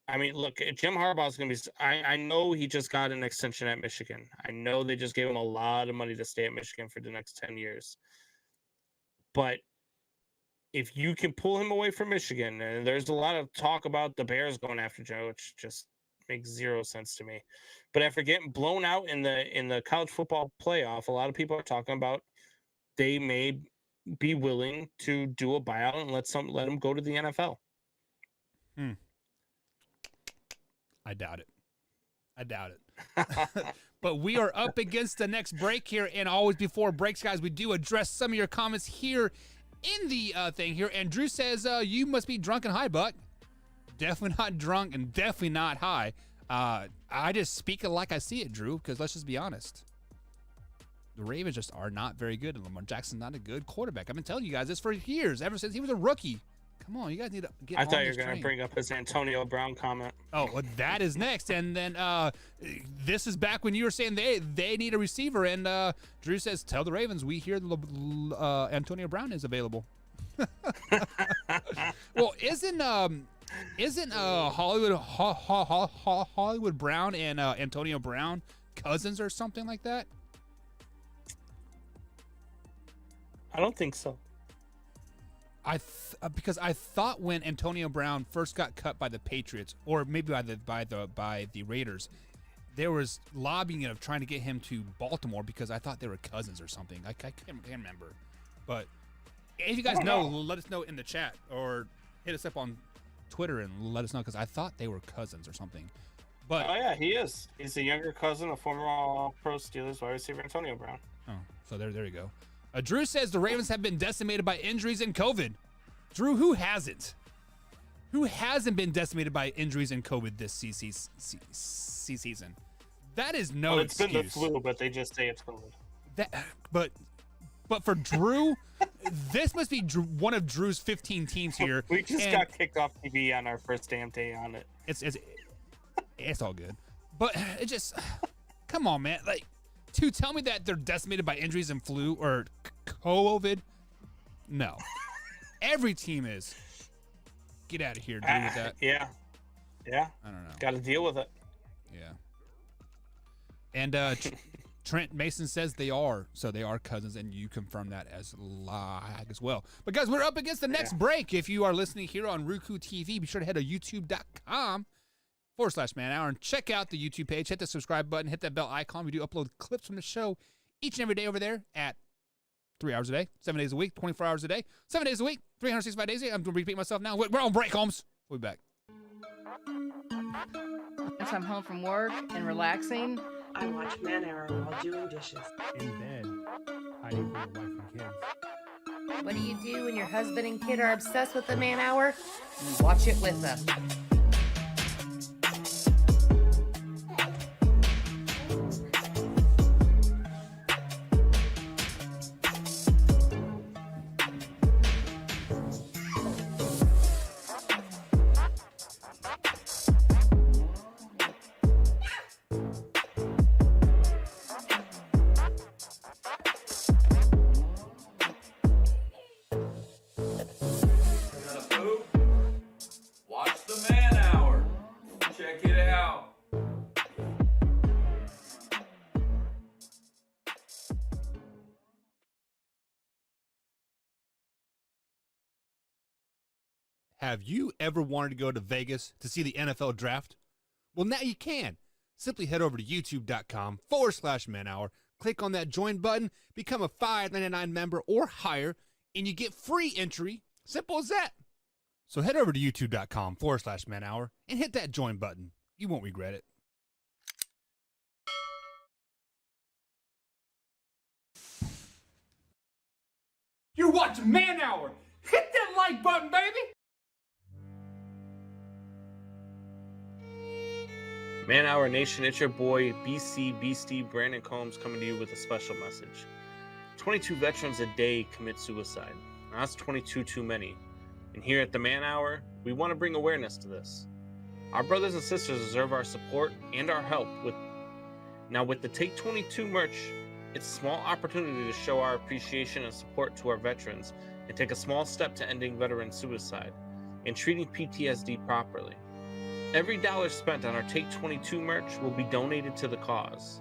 Speaker 1: I mean, look, Jim Harbaugh is going to be – I know he just got an extension at Michigan. I know they just gave him a lot of money to stay at Michigan for the next 10 years. But if you can pull him away from Michigan, and there's a lot of talk about the Bears going after Joe, which just makes zero sense to me. But after getting blown out in the college football playoff, a lot of people are talking about they may be willing to do a buyout and let him go to the NFL.
Speaker 2: I doubt it. But we are up against the next break here, and always before breaks, guys, we do address some of your comments here in the thing here. And Drew says, you must be drunk and high, Buck. Definitely not drunk and definitely not high. I just speak it like I see it, Drew, because let's just be honest. The Ravens just are not very good, and Lamar Jackson's not a good quarterback. I've been telling you guys this for years, ever since he was a rookie. Come on, you guys need to get on this train. I thought you were going to
Speaker 1: bring up his Antonio Brown comment.
Speaker 2: Oh, well, that is next. And then this is back when you were saying they need a receiver. And Drew says, tell the Ravens we hear Antonio Brown is available. Well, isn't Hollywood Brown and Antonio Brown cousins or something like that?
Speaker 1: I don't think so.
Speaker 2: Because I thought when Antonio Brown first got cut by the Patriots, or maybe by the Raiders, there was lobbying of trying to get him to Baltimore because I thought they were cousins or something. I can't remember. But if you guys know, let us know in the chat or hit us up on Twitter and let us know because I thought they were cousins or something. But
Speaker 1: oh yeah, he is. He's a younger cousin of former All-Pro Steelers wide receiver Antonio Brown.
Speaker 2: Oh, so there you go. Drew says the Ravens have been decimated by injuries and COVID. Drew, who hasn't? Who hasn't been decimated by injuries and COVID this season? That is no excuse.
Speaker 1: It's been the flu, but they just say it's COVID.
Speaker 2: But for Drew, this must be one of Drew's 15 teams here.
Speaker 1: We just got kicked off TV on our first damn day on it.
Speaker 2: It's all good. But it just, come on, man. Like, to tell me that they're decimated by injuries and flu or COVID, no. Every team is. Get out of here, Drew, with that.
Speaker 1: Yeah. I
Speaker 2: don't know.
Speaker 1: Got to deal with it.
Speaker 2: Yeah. And Trent Mason says they are. So they are cousins, and you confirm that as lie as well. But, guys, we're up against the next break. If you are listening here on Roku TV, be sure to head to youtube.com/Man Hour and check out the YouTube page. Hit the subscribe button. Hit that bell icon. We do upload clips from the show each and every day over there at 3 hours a day, 7 days a week, 24 hours a day, 7 days a week, 365 days a day. I'm going to repeat myself now. We're on break, Holmes. We'll be back.
Speaker 5: Once I'm home from work and relaxing,
Speaker 6: I watch Man Hour while doing dishes.
Speaker 2: In bed, hiding from your wife and kids.
Speaker 5: what do you do when your husband and kid are obsessed with the man hour? You watch it with them.
Speaker 7: Watch the Man Hour. Check it out.
Speaker 2: Have you ever wanted to go to Vegas to see the NFL draft? Well, now you can. Simply head over to youtube.com/Man Hour, click on that join button, become a $5.99 member or higher, and you get free entry. Simple as that. So head over to youtube.com/Man Hour and hit that join button. You won't regret it. You're watching Man Hour. Hit that like button, baby.
Speaker 1: Man Hour Nation, it's your boy BC Beastie Brandon Combs coming to you with a special message. 22 veterans a day commit suicide. Now, that's 22 too many. And here at the Man Hour, we want to bring awareness to this. Our brothers and sisters deserve our support and our help. With the Take 22 merch, it's a small opportunity to show our appreciation and support to our veterans and take a small step to ending veteran suicide and treating PTSD properly. Every dollar spent on our Take 22 merch will be donated to the cause.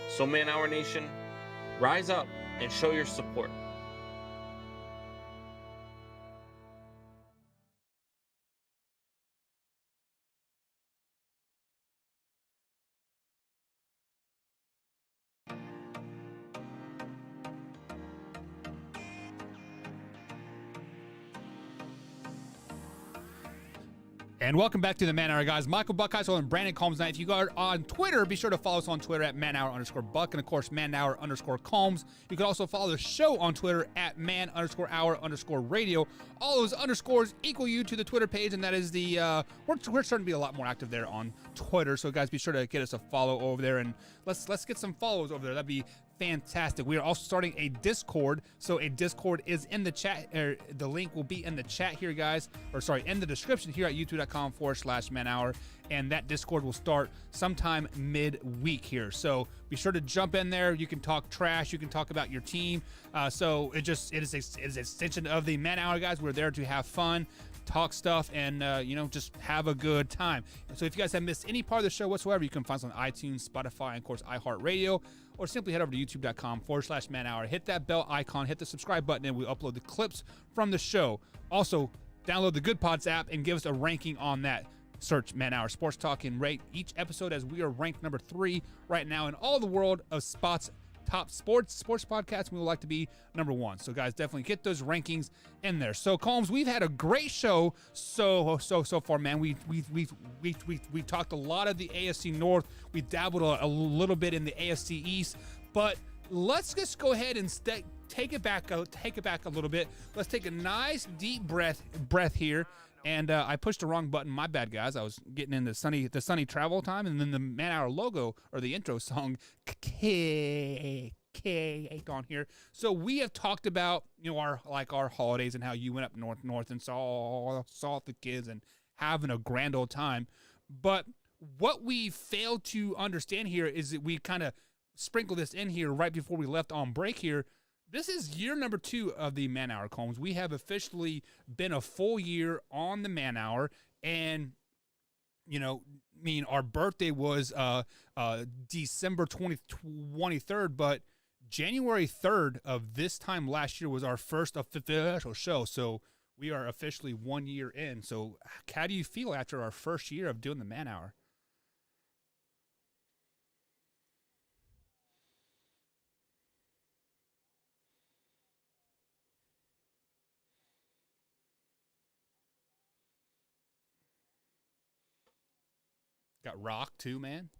Speaker 1: So Man Hour Nation, rise up and show your support.
Speaker 2: And welcome back to the Man Hour, guys. Michael Buckheisel and Brandon Combs. Now, if you are on Twitter, be sure to follow us on Twitter at manhour_Buck and, of course, manhour_Combs. You can also follow the show on Twitter at man_hour_radio. All those underscores equal you to the Twitter page, and that is the we're starting to be a lot more active there on Twitter. So, guys, be sure to get us a follow over there, and let's get some follows over there. That'd be fantastic. We are also starting a Discord, so a Discord is in the chat, or the link will be in the chat here, guys, or sorry, in the description here at youtube.com/Man Hour, and that Discord will start sometime mid-week here. So be sure to jump in there. You can talk trash, you can talk about your team. So it is an extension of the Man Hour, guys. We're there to have fun, talk stuff, and just have a good time. So if you guys have missed any part of the show whatsoever, you can find us on iTunes, Spotify, and of course iHeartRadio, or simply head over to youtube.com/Man Hour. Hit that bell icon, hit the subscribe button, and we upload the clips from the show. Also, download the Good Pods app and give us a ranking on that. Search Man Hour Sports Talk and rate each episode, as we are ranked number 3 right now in all the world of Spot's top sports podcasts. We would like to be number 1. So, guys, definitely get those rankings in there. So, Combs, we've had a great show so far, man. We talked a lot of the AFC North. We dabbled a little bit in the AFC East, but let's just go ahead and take it back a little bit. Let's take a nice deep breath here. And I pushed the wrong button. My bad, guys. I was getting in the sunny travel time, and then the Man Hour logo, or the intro song, kicked on here. So we have talked about our holidays and how you went up north and saw the kids and having a grand old time. But what we failed to understand here is that we kind of sprinkled this in here right before we left on break here. This is year number 2 of the Man Hour, Combs. We have officially been a full year on the Man Hour, and mean, our birthday was December 23rd, but January 3rd of this time last year was our first official show. So we are officially 1 year in. So how do you feel after our first year of doing the Man Hour? Got Rock too, man.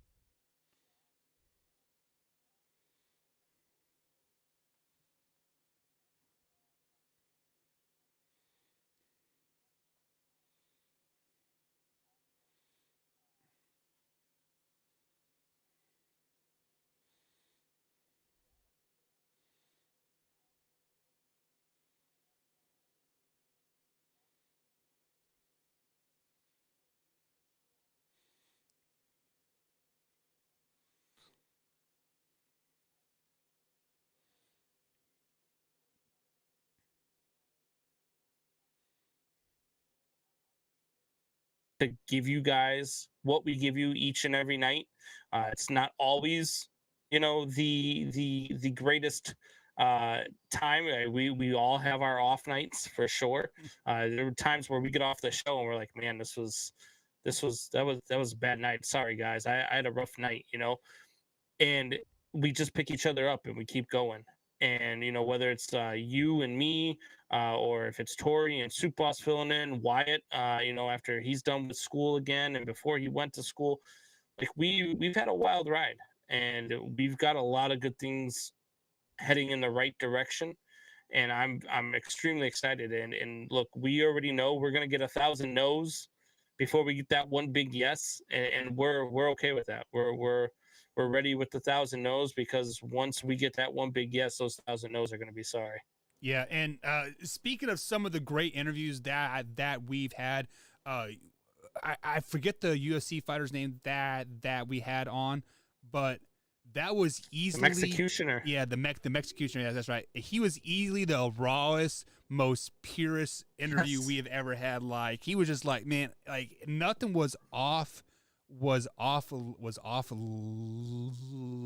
Speaker 1: To give you guys what we give you each and every night. It's not always, the greatest time. We all have our off nights for sure. There were times where we get off the show and we're like, man, that was a bad night. Sorry guys, I had a rough night, and we just pick each other up and we keep going. And whether it's you and me, or if it's Tori and Soup Boss filling in, Wyatt, after he's done with school again and before he went to school, like we've had a wild ride, and we've got a lot of good things heading in the right direction. And I'm extremely excited. And look, we already know we're gonna get 1,000 no's before we get that one big yes, and we're okay with that. We're ready with the 1,000 no's, because once we get that one big yes, those 1,000 no's are going to be sorry.
Speaker 2: Yeah, and speaking of some of the great interviews that we've had, I forget the UFC fighter's name that we had on, but that was easily
Speaker 1: the Executioner.
Speaker 2: Yeah, the Executioner. Yeah, that's right. He was easily the rawest, most purest interview we have ever had. Like, he was just like, man, like nothing was off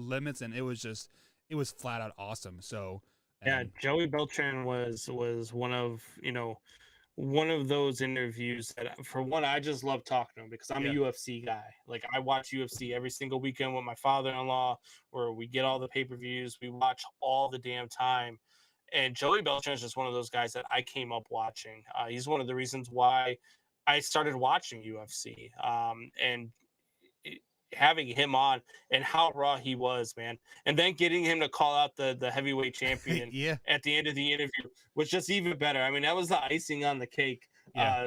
Speaker 2: limits, and it was flat out awesome. So
Speaker 1: Yeah, Joey Beltran was one of those interviews that, for one, I just love talking to him because I'm a UFC guy. Like, I watch UFC every single weekend with my father-in-law, where we get all the pay-per-views. We watch all the damn time. And Joey Beltran is just one of those guys that I came up watching. He's one of the reasons why I started watching UFC. And having him on and how raw he was, man, and then getting him to call out the heavyweight champion at the end of the interview was just even better. I mean, that was the icing on the cake.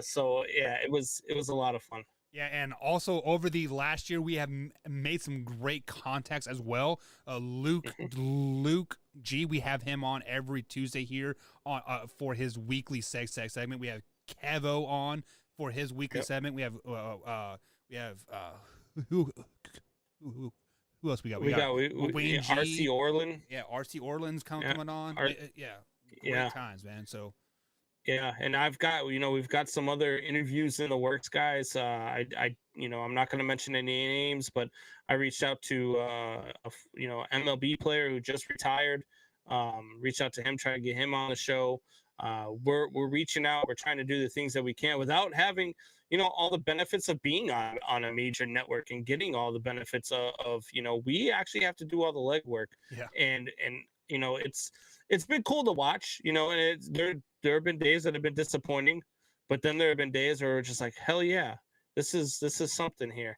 Speaker 1: So yeah, it was a lot of fun.
Speaker 2: Yeah, and also over the last year, we have made some great contacts as well. Luke G, we have him on every Tuesday here on for his weekly segment. We have Kevo on for his weekly segment. We have who else we got? We got Wayne G.
Speaker 1: RC Orland.
Speaker 2: Yeah, RC Orland's coming on. Great times, man. So.
Speaker 1: Yeah, and I've got we've got some other interviews in the works, guys. I'm not going to mention any names, but I reached out to MLB player who just retired. Reached out to him, trying to get him on the show. We're reaching out. We're trying to do the things that we can without having all the benefits of being on a major network and getting all the benefits of we actually have to do all the legwork.
Speaker 2: Yeah,
Speaker 1: and it's been cool to watch, and there have been days that have been disappointing, but then there have been days where we're just like, hell yeah, this is something here.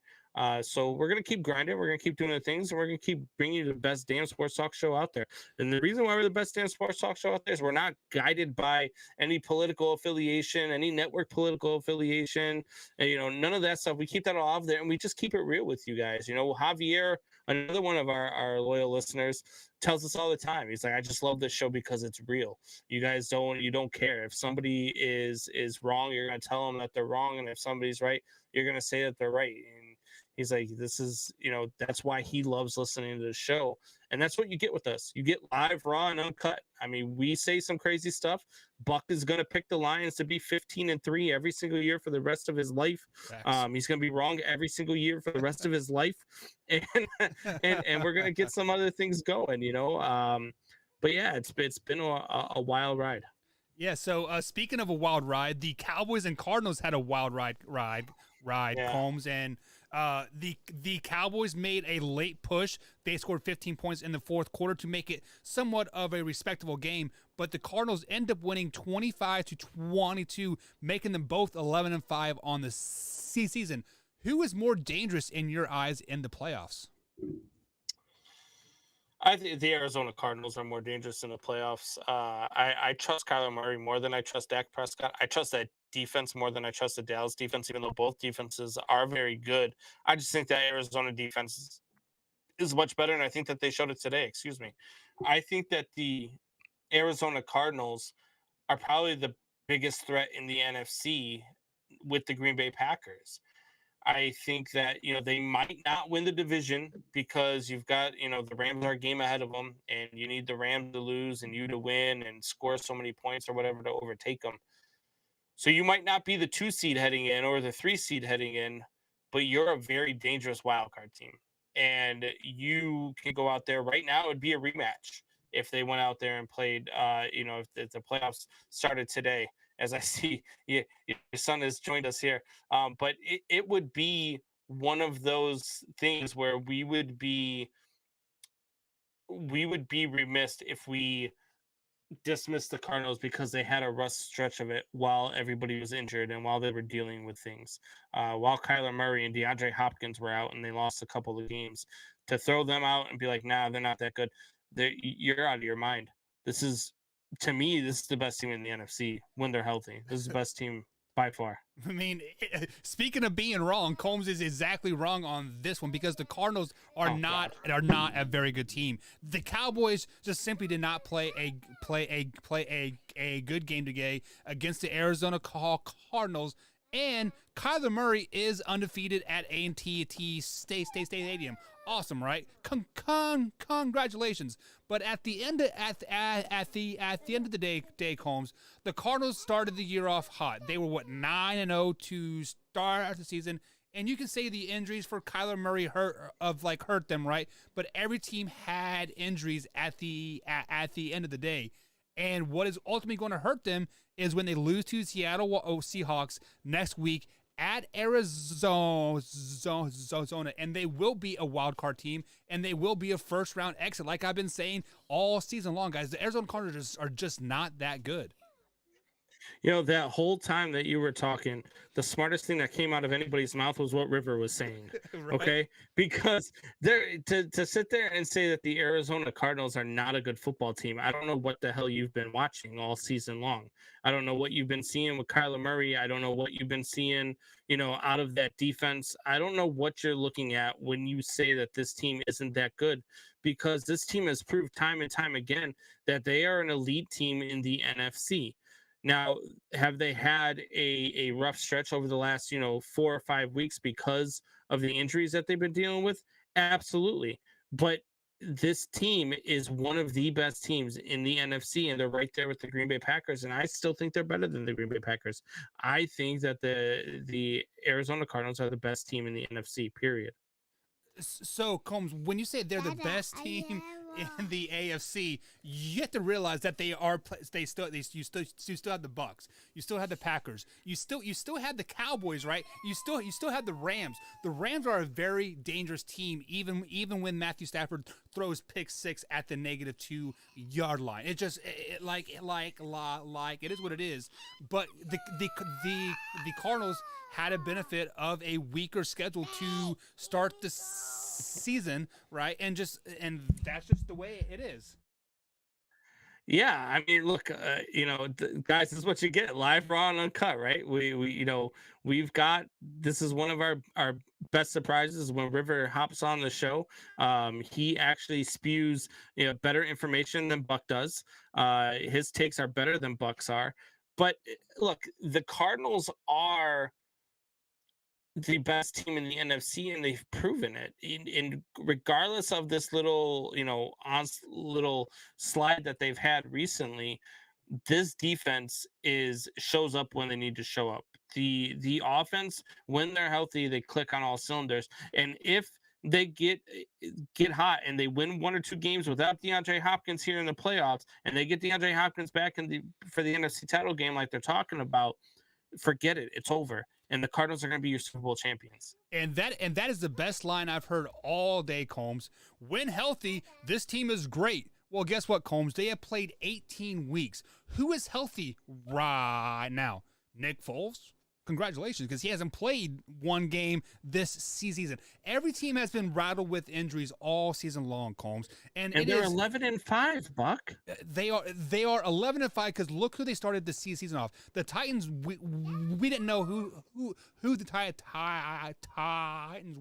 Speaker 1: So we're going to keep grinding. We're going to keep doing the things, and we're going to keep bringing you the best damn sports talk show out there. And the reason why we're the best damn sports talk show out there is we're not guided by any political affiliation, any network political affiliation, and, none of that stuff. We keep that all off there, and we just keep it real with you guys. Javier, another one of our loyal listeners, tells us all the time. He's like, I just love this show because it's real. You guys don't care. If somebody is wrong, you're going to tell them that they're wrong. And if somebody's right, you're going to say that they're right. And, He's like, this is, that's why he loves listening to the show. And that's what you get with us. You get live, raw, and uncut. I mean, we say some crazy stuff. Buck is going to pick the Lions to be 15-3 every single year for the rest of his life. He's going to be wrong every single year for the rest of his life. And and we're going to get some other things going, but yeah, it's been a wild ride.
Speaker 2: Yeah. So speaking of a wild ride, the Cowboys and Cardinals had a wild ride.
Speaker 1: Yeah.
Speaker 2: Combs, and the Cowboys made a late push. They scored 15 points in the fourth quarter to make it somewhat of a respectable game. But the Cardinals end up winning 25-22, making them both 11-5 on the season. Who is more dangerous in your eyes in the playoffs?
Speaker 1: I think the Arizona Cardinals are more dangerous in the playoffs. I trust Kyler Murray more than I trust Dak Prescott. I trust that defense more than I trust the Dallas defense, even though both defenses are very good. I just think that Arizona defense is much better, and I think that they showed it today. Excuse me. I think that the Arizona Cardinals are probably the biggest threat in the NFC with the Green Bay Packers. I think that, they might not win the division because you've got, the Rams are a game ahead of them, and you need the Rams to lose and you to win and score so many points or whatever to overtake them. So you might not be the 2 seed heading in or the 3 seed heading in, but you're a very dangerous wild card team. And you can go out there right now. It would be a rematch if they went out there and played, if the playoffs started today. As I see, your son has joined us here. But it would be one of those things where we would be remiss if we dismissed the Cardinals because they had a rough stretch of it while everybody was injured and while they were dealing with things. While Kyler Murray and DeAndre Hopkins were out and they lost a couple of games, to throw them out and be like, nah, they're not that good. You're out of your mind. To me, this is the best team in the NFC when they're healthy. This is the best team by far.
Speaker 2: I mean, speaking of being wrong, Combs is exactly wrong on this one because the Cardinals are not a very good team. The Cowboys just simply did not play a good game today against the Arizona Cardinals. And Kyler Murray is undefeated at A&T Stadium. Awesome, right? Congratulations. But at the end of the day, Combs, the Cardinals started the year off hot. They were 9-0 to start the season, and you can say the injuries for Kyler Murray hurt them, right? But every team had injuries at the end of the day. And what is ultimately going to hurt them is when they lose to Seattle Seahawks next week at Arizona, and they will be a wild card team, and they will be a first round exit, like I've been saying all season long, guys. The Arizona Cardinals are just not that good.
Speaker 1: That whole time that you were talking, the smartest thing that came out of anybody's mouth was what River was saying. Right? Okay, because to sit there and say that the Arizona Cardinals are not a good football team, I don't know what the hell you've been watching all season long. I don't know what you've been seeing with Kyler Murray. I don't know what you've been seeing, out of that defense. I don't know what you're looking at when you say that this team isn't that good, because this team has proved time and time again that they are an elite team in the NFC. Now, have they had a rough stretch over the last, 4 or 5 weeks because of the injuries that they've been dealing with? Absolutely. But this team is one of the best teams in the NFC, and they're right there with the Green Bay Packers, and I still think they're better than the Green Bay Packers. I think that the Arizona Cardinals are the best team in the NFC, period.
Speaker 2: So, Combs, when you say they're the best team in the AFC, you have to realize that you still have the Bucks, you still have the Packers, you still have the Cowboys, right? You still have the Rams. The Rams are a very dangerous team, even when Matthew Stafford throws pick six at the -2 yard line. It just it is what it is. But the Cardinals had a benefit of a weaker schedule to start the season, right? And that's just the way it is.
Speaker 1: Yeah, I mean, look, guys, this is what you get: live, raw, and uncut, right? We've got, this is one of our best surprises when River hops on the show. He actually spews better information than Buck does. His takes are better than Buck's are. But look, the Cardinals are the best team in the NFC, and they've proven it. In regardless of this little, little slide that they've had recently, this defense shows up when they need to show up. The offense, when they're healthy, they click on all cylinders. And if they get hot and they win 1 or 2 games without DeAndre Hopkins here in the playoffs, and they get DeAndre Hopkins back for the NFC title game like they're talking about, forget it. It's over. And the Cardinals are going to be your Super Bowl champions.
Speaker 2: And that is the best line I've heard all day, Combs. When healthy, this team is great. Well, guess what, Combs? They have played 18 weeks. Who is healthy right now? Nick Foles? Congratulations, because he hasn't played one game this season. Every team has been rattled with injuries all season long, Combs. And
Speaker 1: they're 11-5, Buck.
Speaker 2: They are 11-5 because look who they started the season off. The Titans. We didn't know who the Titans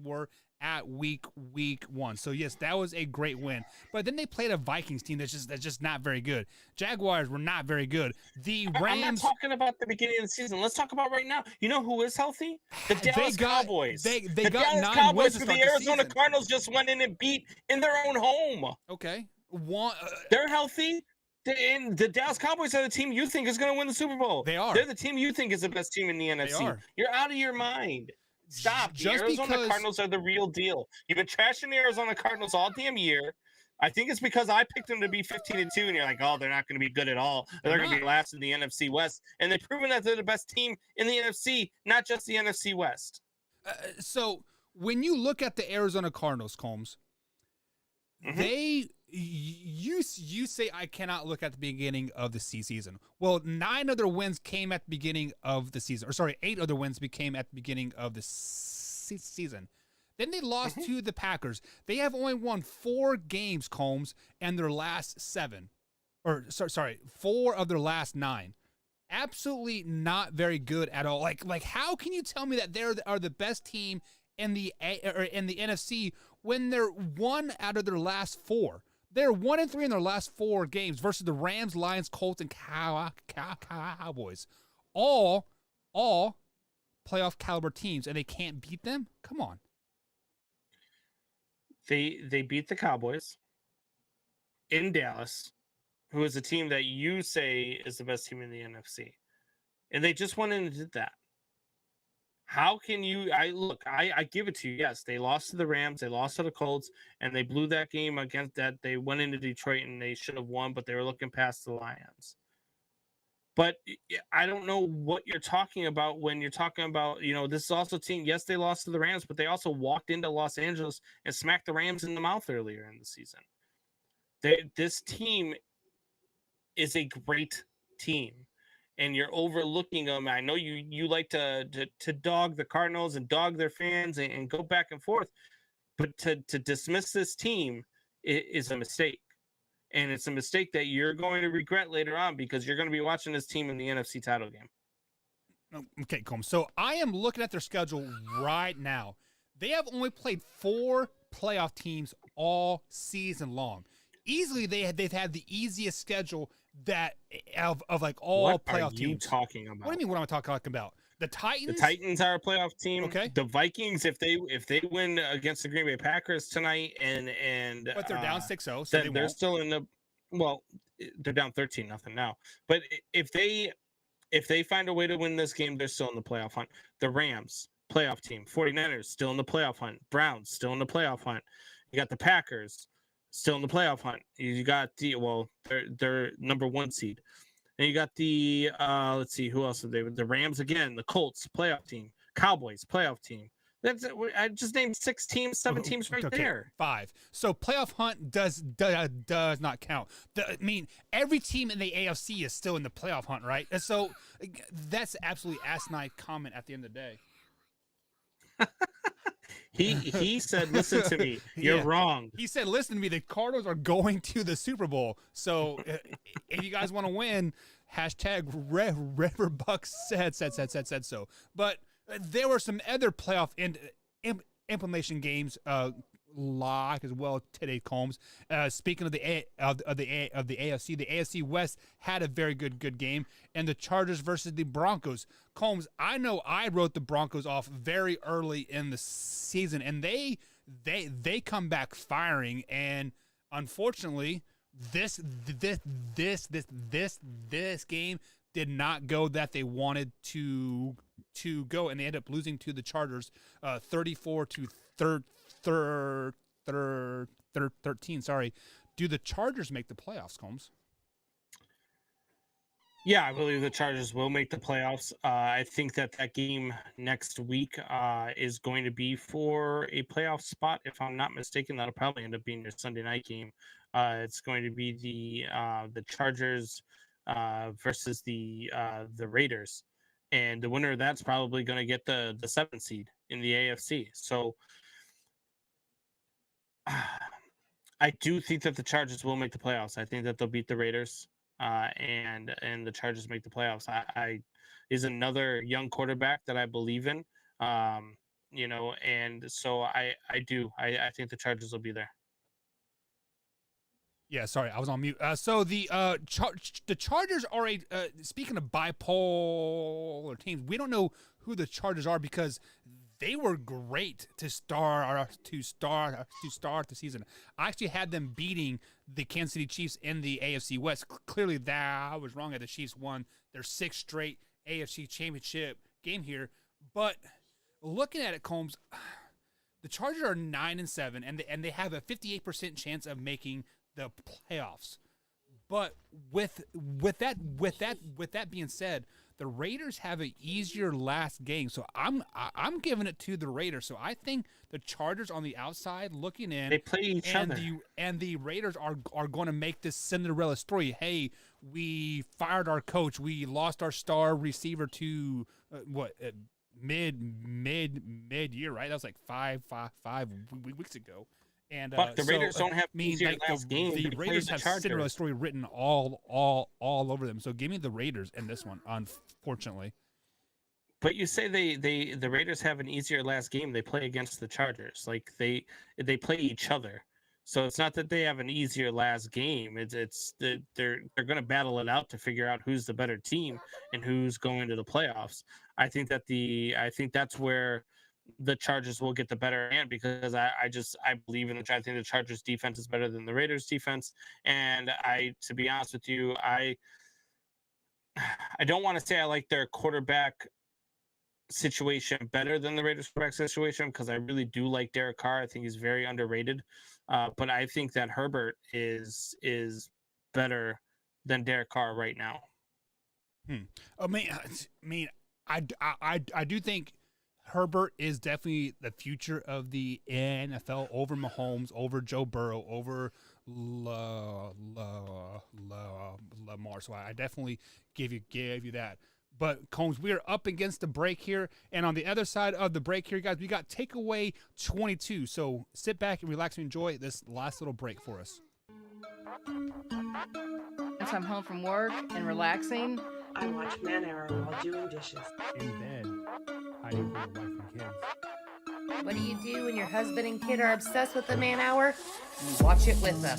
Speaker 2: were at week 1. So yes, that was a great win. But then they played a Vikings team that's just not very good. Jaguars were not very good. The Rams.
Speaker 1: I'm not talking about the beginning of the season. Let's talk about right now. You know who is healthy? The Dallas Cowboys.
Speaker 2: They
Speaker 1: the
Speaker 2: got
Speaker 1: Dallas
Speaker 2: 9
Speaker 1: Cowboys
Speaker 2: wins to
Speaker 1: who
Speaker 2: start
Speaker 1: the
Speaker 2: the
Speaker 1: Arizona
Speaker 2: season.
Speaker 1: Cardinals just went in and beat in their own home.
Speaker 2: Okay.
Speaker 1: They're healthy. And the Dallas Cowboys are the team you think is going to win the Super Bowl.
Speaker 2: They are.
Speaker 1: They're the team you think is the best team in the NFC. You're out of your mind. Stop. The Arizona Cardinals are the real deal. You've been trashing the Arizona Cardinals all damn year. I think it's because I picked them to be 15-2, and you're like, oh, they're not going to be good at all. They're going to be last in the NFC West. And they've proven that they're the best team in the NFC, not just the NFC West.
Speaker 2: So when you look at the Arizona Cardinals, Combs, you say I cannot look at the beginning of the season. Well, 9 other wins came at the beginning of the season. Or sorry, 8 other wins came at the beginning of the season. Then they lost to the Packers. They have only won 4 games, Combs, and their last 7. Or sorry, 4 of their last 9. Absolutely not very good at all. Like how can you tell me that they are the best team in the NFC when they're 1 out of their last 4? They're 1-3 in their last 4 games versus the Rams, Lions, Colts, and Cowboys. All playoff caliber teams, and they can't beat them? Come on.
Speaker 1: They beat the Cowboys in Dallas, who is a team that you say is the best team in the NFC. And they just went in and did that. How can you? I give it to you. Yes, they lost to the Rams, they lost to the Colts, and they blew that game against that. They went into Detroit and they should have won, but they were looking past the Lions. But I don't know what you're talking about when you're talking about, this is also a team. Yes, they lost to the Rams, but they also walked into Los Angeles and smacked the Rams in the mouth earlier in the season. This team is a great team. And you're overlooking them. I know you like to dog the Cardinals and dog their fans and go back and forth, but to dismiss this team is a mistake, and it's a mistake that you're going to regret later on because you're going to be watching this team in the NFC title game.
Speaker 2: Okay, Combs. So I am looking at their schedule right now. They have only played 4 playoff teams all season long. Easily, they've had the easiest schedule that of like all
Speaker 1: what
Speaker 2: playoff
Speaker 1: are you
Speaker 2: teams.
Speaker 1: Talking about?
Speaker 2: What do you mean? What am I talking about? The Titans.
Speaker 1: The Titans are a playoff team.
Speaker 2: Okay.
Speaker 1: The Vikings, if they win against the Green Bay Packers tonight, and
Speaker 2: but they're down 6-0, so
Speaker 1: then they're still in the. Well, they're down 13-0 now. But if they find a way to win this game, they're still in the playoff hunt. The Rams, playoff team. 49ers still in the playoff hunt. Browns still in the playoff hunt. You got the Packers. Still in the playoff hunt. You got they're number 1 seed. And you got the let's see, who else are they? The Rams again, the Colts playoff team, Cowboys playoff team. I just named 6 teams, 7 teams right there.
Speaker 2: 5. So playoff hunt does not count. I mean, every team in the AFC is still in the playoff hunt, right? And so that's absolutely asinine comment at the end of the day.
Speaker 1: He said, listen to me. You're wrong.
Speaker 2: He said, listen to me. The Cardinals are going to the Super Bowl. So if you guys want to win, hashtag Riverbucks said so. But there were some other playoff implementation games, like as well today, Combs. Speaking of the AFC, the AFC West had a very good game, and the Chargers versus the Broncos. Combs, I know I wrote the Broncos off very early in the season, and they come back firing, and unfortunately, this game did not go that they wanted to go, and they ended up losing to the Chargers 34-13. Sorry. Do the Chargers make the playoffs, Combs?
Speaker 1: Yeah, I believe the Chargers will make the playoffs. I think that game next week is going to be for a playoff spot. If I'm not mistaken, that'll probably end up being your Sunday night game. It's going to be the Chargers versus the Raiders, and the winner of that's probably going to get the 7th seed in the AFC. So I do think that the Chargers will make the playoffs. I think that they'll beat the Raiders. And the Chargers make the playoffs. I is another young quarterback that I believe in, and so I think the Chargers will be there.
Speaker 2: Yeah, sorry, I was on mute. So the Chargers are speaking of bipolar teams. We don't know who the Chargers are because they were great to start the season. I actually had them beating the Kansas City Chiefs in the AFC West. Clearly, that I was wrong. The Chiefs won their 6th straight AFC Championship game here. But looking at it, Combs, the Chargers are 9-7, and they have a 58% chance of making the playoffs. But with that being said, the Raiders have an easier last game, so I'm giving it to the Raiders. So I think the Chargers on the outside looking in,
Speaker 1: they play each other,
Speaker 2: and the Raiders are going to make this Cinderella story. Hey, we fired our coach, we lost our star receiver to mid year, right? That was like five weeks ago. And
Speaker 1: but the Raiders don't have last game.
Speaker 2: The Raiders have Cinderella story written all over them. So give me the Raiders in this one, unfortunately.
Speaker 1: But you say the Raiders have an easier last game. They play against the Chargers. Like they play each other. So it's not that they have an easier last game. It's that they're going to battle it out to figure out who's the better team and who's going to the playoffs. I think that's where the Chargers will get the better hand because I believe in I think the Chargers defense is better than the Raiders defense. And to be honest with you, I don't want to say I like their quarterback situation better than the Raiders quarterback situation because I really do like Derek Carr. I think he's very underrated. But I think that Herbert is better than Derek Carr right now.
Speaker 2: I do think Herbert is definitely the future of the NFL over Mahomes, over Joe Burrow, over Lamar. So I definitely gave you that. But Combs, we are up against the break here, and on the other side of the break here, guys, we got takeaway 22. So sit back and relax and enjoy this last little break for us.
Speaker 5: Once I'm home from work and relaxing,
Speaker 6: I watch Man Arrow while doing dishes.
Speaker 2: In bed, hiding from your wife and kids.
Speaker 5: what do you do when your husband and kid are obsessed with the man hour? You watch it with them.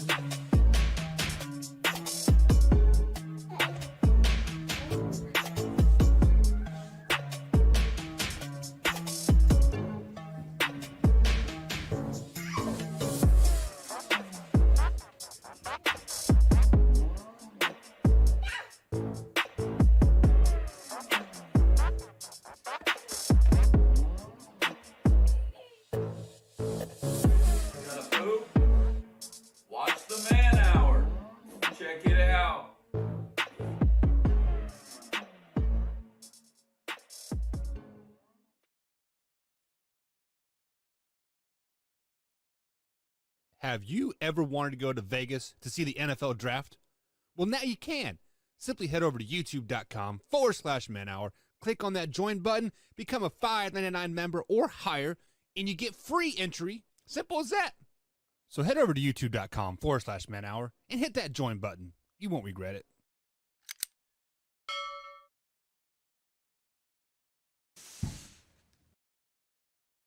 Speaker 2: Have you ever wanted to go to Vegas to see the NFL draft? Well, now you can. Simply head over to youtube.com/manhour, click on that join button, become a $5.99 member or higher, and you get free entry. Simple as that. So head over to youtube.com/manhour and hit that join button. You won't regret it.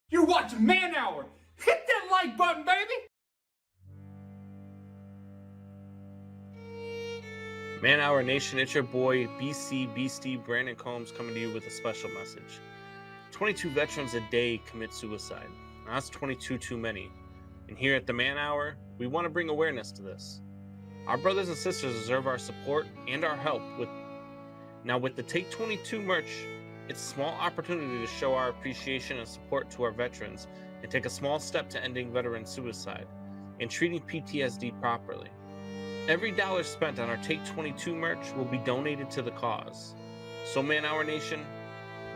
Speaker 2: You're watching Man Hour. Hit that
Speaker 7: like button, baby.
Speaker 1: Man Hour Nation, it's your boy BC Beastie Brandon Combs coming to you with a special message. 22 veterans a day commit suicide. Now, that's 22 too many. And here at the Man Hour, we want to bring awareness to this. Our brothers and sisters deserve our support and our help with the Take 22 merch. It's a small opportunity to show our appreciation and support to our veterans and take a small step to ending veteran suicide and treating PTSD properly. Every dollar spent on our Take 22 merch will be donated to the cause. So Man Hour Nation,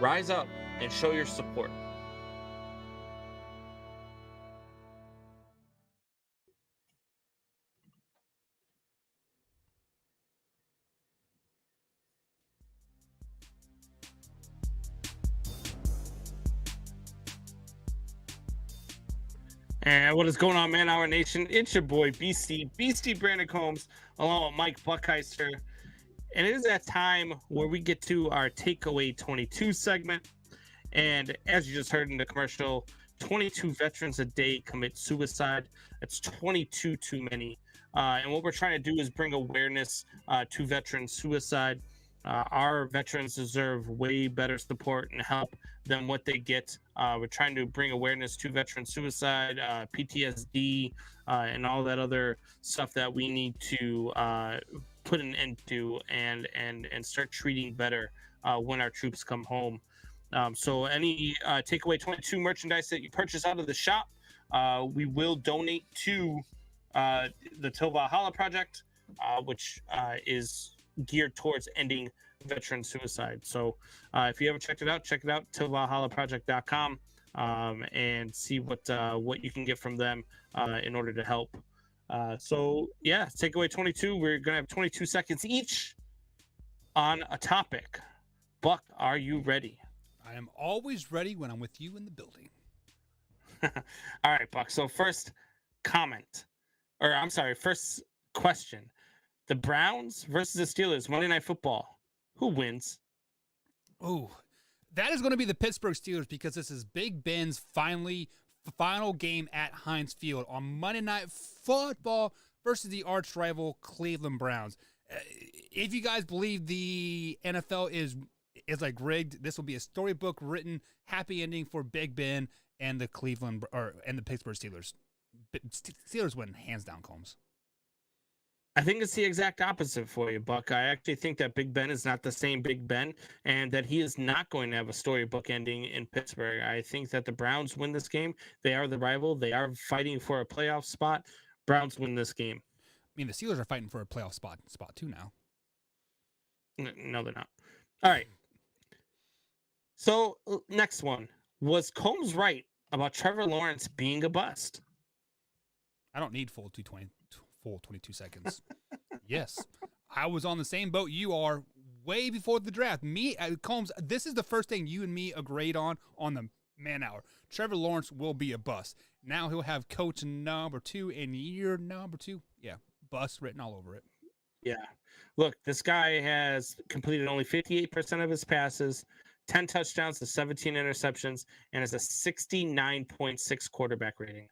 Speaker 1: rise up and show your support. And what is going on, Man Hour Nation? It's your boy Beastie Brandon Combs, along with Mike Buckheister. And it is that time where we get to our Takeaway 22 segment. And as you just heard in the commercial, 22 veterans a day commit suicide. That's 22 too many. And what we're trying to do is bring awareness to veteran suicide. Our veterans deserve way better support and help than what they get. We're trying to bring awareness to veteran suicide, PTSD, and all that other stuff that we need to put an end to and start treating better when our troops come home. So any Takeaway 22 merchandise that you purchase out of the shop, we will donate to the Till Valhalla Project, which is geared towards ending veteran suicide. So if you haven't checked it out, tillvalhallaproject.com, and see what you can get from them in order to help. So yeah, Takeaway 22, we're gonna have 22 seconds each on a topic. Buck, are you ready?
Speaker 2: I am always ready when I'm with you in the building.
Speaker 1: All right, Buck. So first question. The Browns versus the Steelers, Monday Night Football. Who wins?
Speaker 2: Oh, that is going to be the Pittsburgh Steelers because this is Big Ben's final game at Heinz Field on Monday Night Football versus the arch rival Cleveland Browns. If you guys believe the NFL is like rigged, this will be a storybook written happy ending for Big Ben and the Pittsburgh Steelers. Steelers win hands down, Combs.
Speaker 1: I think it's the exact opposite for you, Buck. I actually think that Big Ben is not the same Big Ben and that he is not going to have a storybook ending in Pittsburgh. I think that the Browns win this game. They are the rival. They are fighting for a playoff spot. Browns win this game.
Speaker 2: I mean, the Steelers are fighting for a playoff spot too now.
Speaker 1: No, they're not. All right. So next one. Was Combs right about Trevor Lawrence being a bust?
Speaker 2: I don't need full 22 seconds. Yes, I was on the same boat you are way before the draft. Combs, this is the first thing you and me agreed on the Man Hour. Trevor Lawrence will be a bust. Now he'll have coach number 2 in year number 2. Yeah, bust written all over it.
Speaker 1: Yeah. Look, this guy has completed only 58% of his passes, 10 touchdowns to 17 interceptions, and has a 69.6 quarterback rating.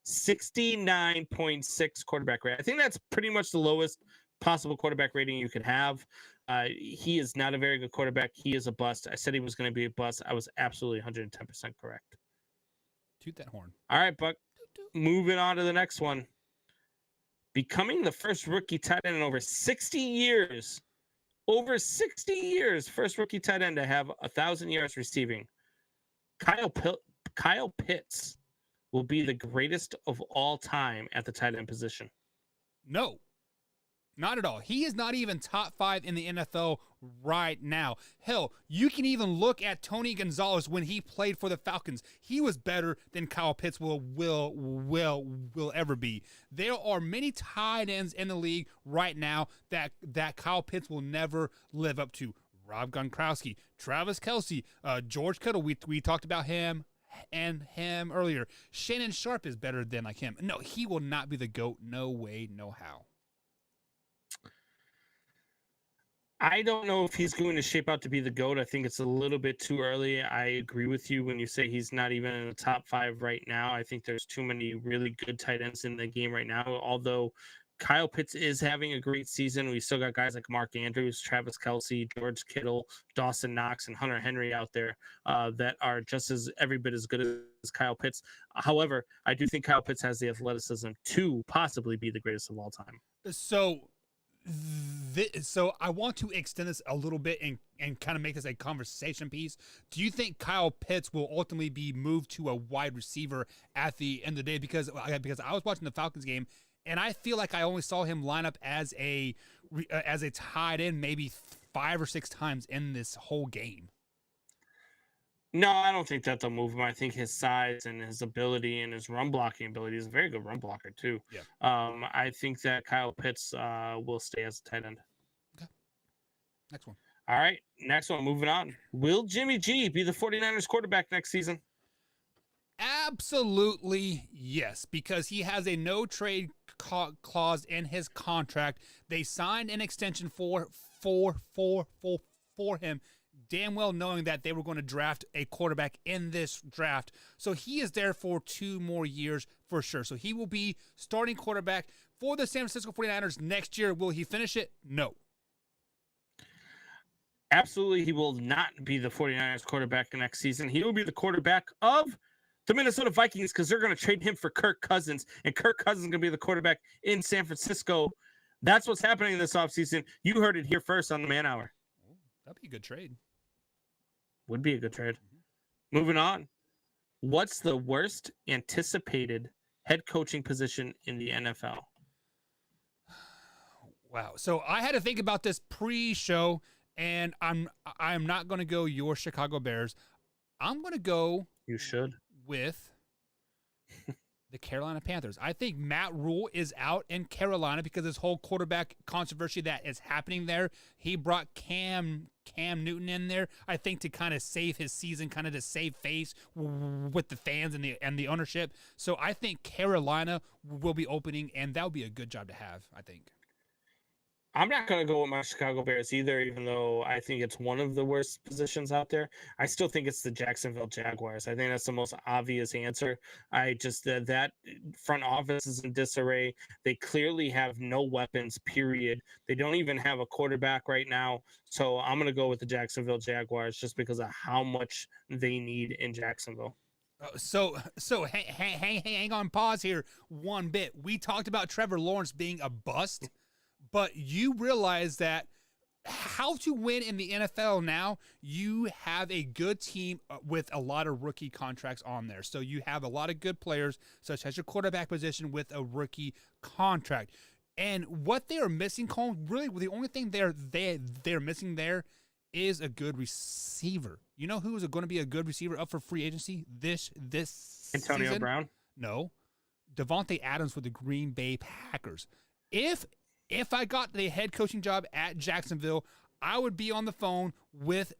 Speaker 1: 69.6 quarterback rating. I think that's pretty much the lowest possible quarterback rating you could have. He is not a very good quarterback. He is a bust. I said he was going to be a bust. I was absolutely 110% correct.
Speaker 2: Toot that horn.
Speaker 1: All right, Buck. Moving on to the next one. Becoming the first rookie tight end in over 60 years. Over 60 years, first rookie tight end to have 1,000 yards receiving. Kyle Pitts will be the greatest of all time at the tight end position.
Speaker 2: No, not at all. He is not even top 5 in the NFL right now. Hell, you can even look at Tony Gonzalez when he played for the Falcons. He was better than Kyle Pitts will ever be. There are many tight ends in the league right now that Kyle Pitts will never live up to. Rob Gronkowski, Travis Kelce, George Kittle. We talked about him earlier. Shannon Sharp is better than like him. No, he will not be the GOAT. No way, no how.
Speaker 1: I don't know if he's going to shape out to be the GOAT. I think it's a little bit too early. I agree with you when you say he's not even in the top 5 right now. I think there's too many really good tight ends in the game right now. Although Kyle Pitts is having a great season, we still got guys like Mark Andrews, Travis Kelce, George Kittle, Dawson Knox, and Hunter Henry out there that are just as every bit as good as Kyle Pitts. However, I do think Kyle Pitts has the athleticism to possibly be the greatest of all time.
Speaker 2: So I want to extend this a little bit and kind of make this a conversation piece. Do you think Kyle Pitts will ultimately be moved to a wide receiver at the end of the day? Because I was watching the Falcons game, and I feel like I only saw him line up as a tight end maybe 5 or 6 times in this whole game.
Speaker 1: No, I don't think that they'll move him. I think his size and his ability and his run blocking ability is a very good run blocker too.
Speaker 2: Yeah.
Speaker 1: I think that Kyle Pitts will stay as a tight end.
Speaker 2: Okay. Next one.
Speaker 1: All right. Next one. Moving on. Will Jimmy G be the 49ers quarterback next season?
Speaker 2: Absolutely yes, because he has a no trade clause in his contract. They signed an extension for him, damn well knowing that they were going to draft a quarterback in this draft. So he is there for 2 more years for sure. So he will be starting quarterback for the San Francisco 49ers next year. Will he finish it? No.
Speaker 1: Absolutely, he will not be the 49ers quarterback next season. He will be the quarterback of the Minnesota Vikings because they're going to trade him for Kirk Cousins, and Kirk Cousins is going to be the quarterback in San Francisco. That's what's happening this offseason. You heard it here first on the Man Hour.
Speaker 2: That'd be a good trade.
Speaker 1: Would be a good trade. Moving on. What's the worst anticipated head coaching position in the NFL?
Speaker 2: Wow. So I had to think about this pre-show, and I'm not going to go your Chicago Bears. I'm going to go.
Speaker 1: You should.
Speaker 2: With the Carolina Panthers. I think Matt Rule is out in Carolina because this whole quarterback controversy that is happening there. He brought Cam Newton in there, I think, to kind of save his season, kind of to save face with the fans and the ownership. So I think Carolina will be opening, and that would be a good job to have, I think.
Speaker 1: I'm not going to go with my Chicago Bears either, even though I think it's one of the worst positions out there. I still think it's the Jacksonville Jaguars. I think that's the most obvious answer. I just that front office is in disarray. They clearly have no weapons, period. They don't even have a quarterback right now. So I'm going to go with the Jacksonville Jaguars just because of how much they need in Jacksonville.
Speaker 2: So hang on, pause here one bit. We talked about Trevor Lawrence being a bust. But you realize that how to win in the NFL now, you have a good team with a lot of rookie contracts on there. So you have a lot of good players, such as your quarterback position with a rookie contract. And what they are missing, Cole, really the only thing they're missing there is a good receiver. You know who is going to be a good receiver up for free agency this
Speaker 1: Antonio
Speaker 2: season?
Speaker 1: Brown?
Speaker 2: No. Devontae Adams with the Green Bay Packers. If I got the head coaching job at Jacksonville, I would be on the phone with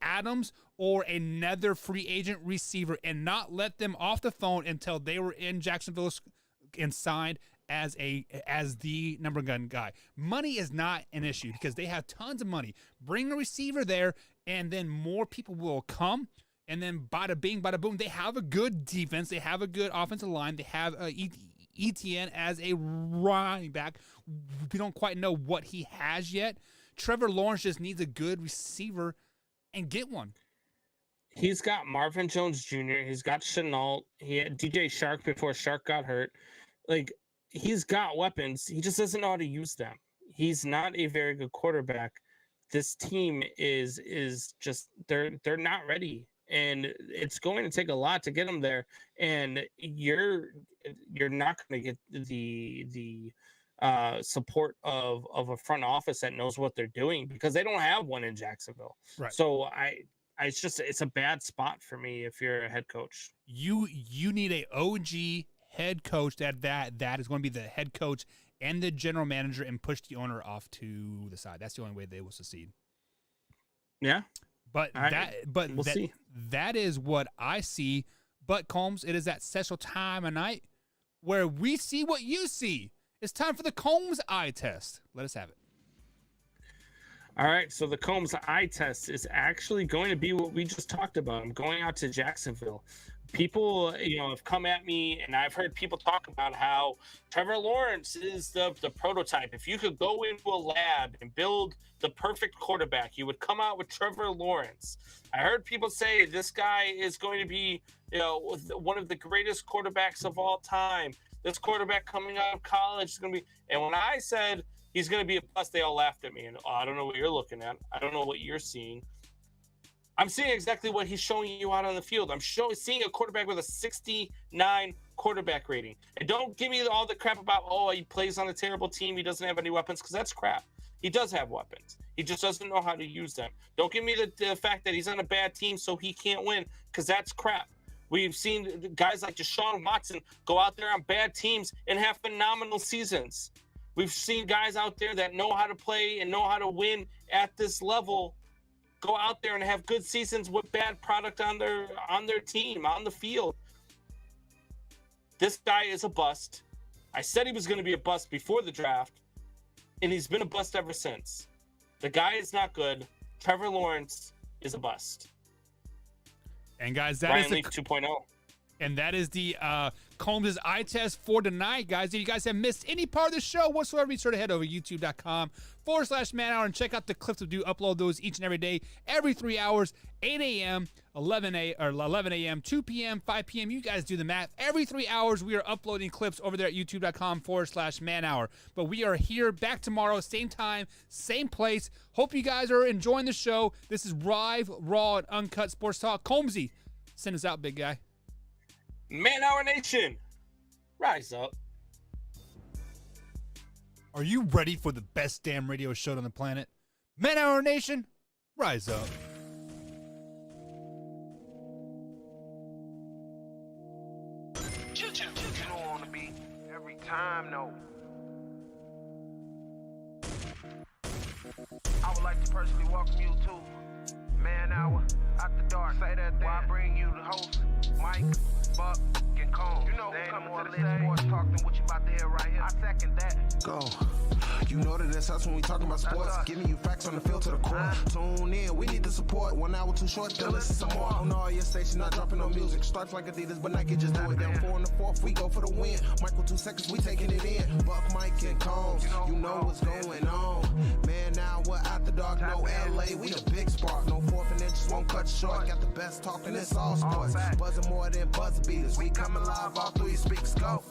Speaker 2: Adams or another free agent receiver and not let them off the phone until they were in Jacksonville and signed as the number one guy. Money is not an issue because they have tons of money. Bring a receiver there, and then more people will come. And then bada bing, bada boom. They have a good defense. They have a good offensive line. They have Etienne as a running back. We don't quite know what he has yet. Trevor Lawrence just needs a good receiver and get one.
Speaker 1: He's got Marvin Jones Jr. He's got Chenault. He had DJ Shark before Shark got hurt. Like, he's got weapons. He just doesn't know how to use them. He's not a very good quarterback. This team is just they're not ready. And it's going to take a lot to get them there. And you're not going to get the support of a front office that knows what they're doing because they don't have one in Jacksonville.
Speaker 2: Right.
Speaker 1: So it's a bad spot for me if you're a head coach.
Speaker 2: You need a OG head coach that is going to be the head coach and the general manager and push the owner off to the side. That's the only way they will succeed.
Speaker 1: Yeah.
Speaker 2: But
Speaker 1: we'll see.
Speaker 2: That is what I see. But Combs, it is that special time of night where we see what you see. It's time for the Combs eye test. Let us have it.
Speaker 1: All right, so the Combs eye test is actually going to be what we just talked about. I'm going out to Jacksonville. People, have come at me, and I've heard people talk about how Trevor Lawrence is the prototype. If you could go into a lab and build the perfect quarterback, you would come out with Trevor Lawrence. I heard people say this guy is going to be, one of the greatest quarterbacks of all time. This quarterback coming out of college is going to be, and when I said he's going to be a bust, they all laughed at me. And I don't know what you're looking at. I don't know what you're seeing. I'm seeing exactly what he's showing you out on the field. I'm seeing a quarterback with a 69 quarterback rating. And don't give me all the crap about, he plays on a terrible team, he doesn't have any weapons, because that's crap. He does have weapons. He just doesn't know how to use them. Don't give me the fact that he's on a bad team so he can't win, because that's crap. We've seen guys like Deshaun Watson go out there on bad teams and have phenomenal seasons. We've seen guys out there that know how to play and know how to win at this level go out there and have good seasons with bad product on their team, on the field. This guy is a bust. I said he was going to be a bust before the draft, and he's been a bust ever since. The guy is not good. Trevor Lawrence is a bust.
Speaker 2: And guys, that
Speaker 1: Ryan
Speaker 2: is
Speaker 1: Leaf 2.0.
Speaker 2: And that is the Combs' eye test for tonight, guys. If you guys have missed any part of the show whatsoever, be sure to head over to youtube.com/manhour and check out the clips. We do upload those each and every day, every 3 hours, 8 a.m., 11 a.m., 2 p.m., 5 p.m. You guys do the math. Every 3 hours, we are uploading clips over there at youtube.com/manhour. But we are here back tomorrow, same time, same place. Hope you guys are enjoying the show. This is live, raw, and uncut sports talk. Combsy, send us out, big guy.
Speaker 1: Man Hour Nation, rise up.
Speaker 2: Are you ready for the best damn radio show on the planet? Man Hour Nation, rise up.
Speaker 3: You know on the beat every time, no. I would like to personally welcome you to Man Hour After Dark. Say that thing. While I bring you the host, Mike, Buck, and Cone. You know who's coming to the stage. Sports talk than what you about to hear right here. I second that.
Speaker 4: Go. You know that that's us when we talking about sports. Giving you facts on the field to the core. Tune in, we need the support. 1 hour too short, then listen some more. On all your stations, not dropping no music. Stripes like Adidas, but Nike just do it. Down 4 in the 4th, we go for the win. Michael 2 seconds, we taking it in. Buck, Mike, and Combs, you know what's going on. Man, now we're After Dark, no LA, we the big spark. No 4th and inches won't cut short. Got the best talking, it's all sports. Buzzing more than buzzer beaters. We coming live, all 3 speakers go.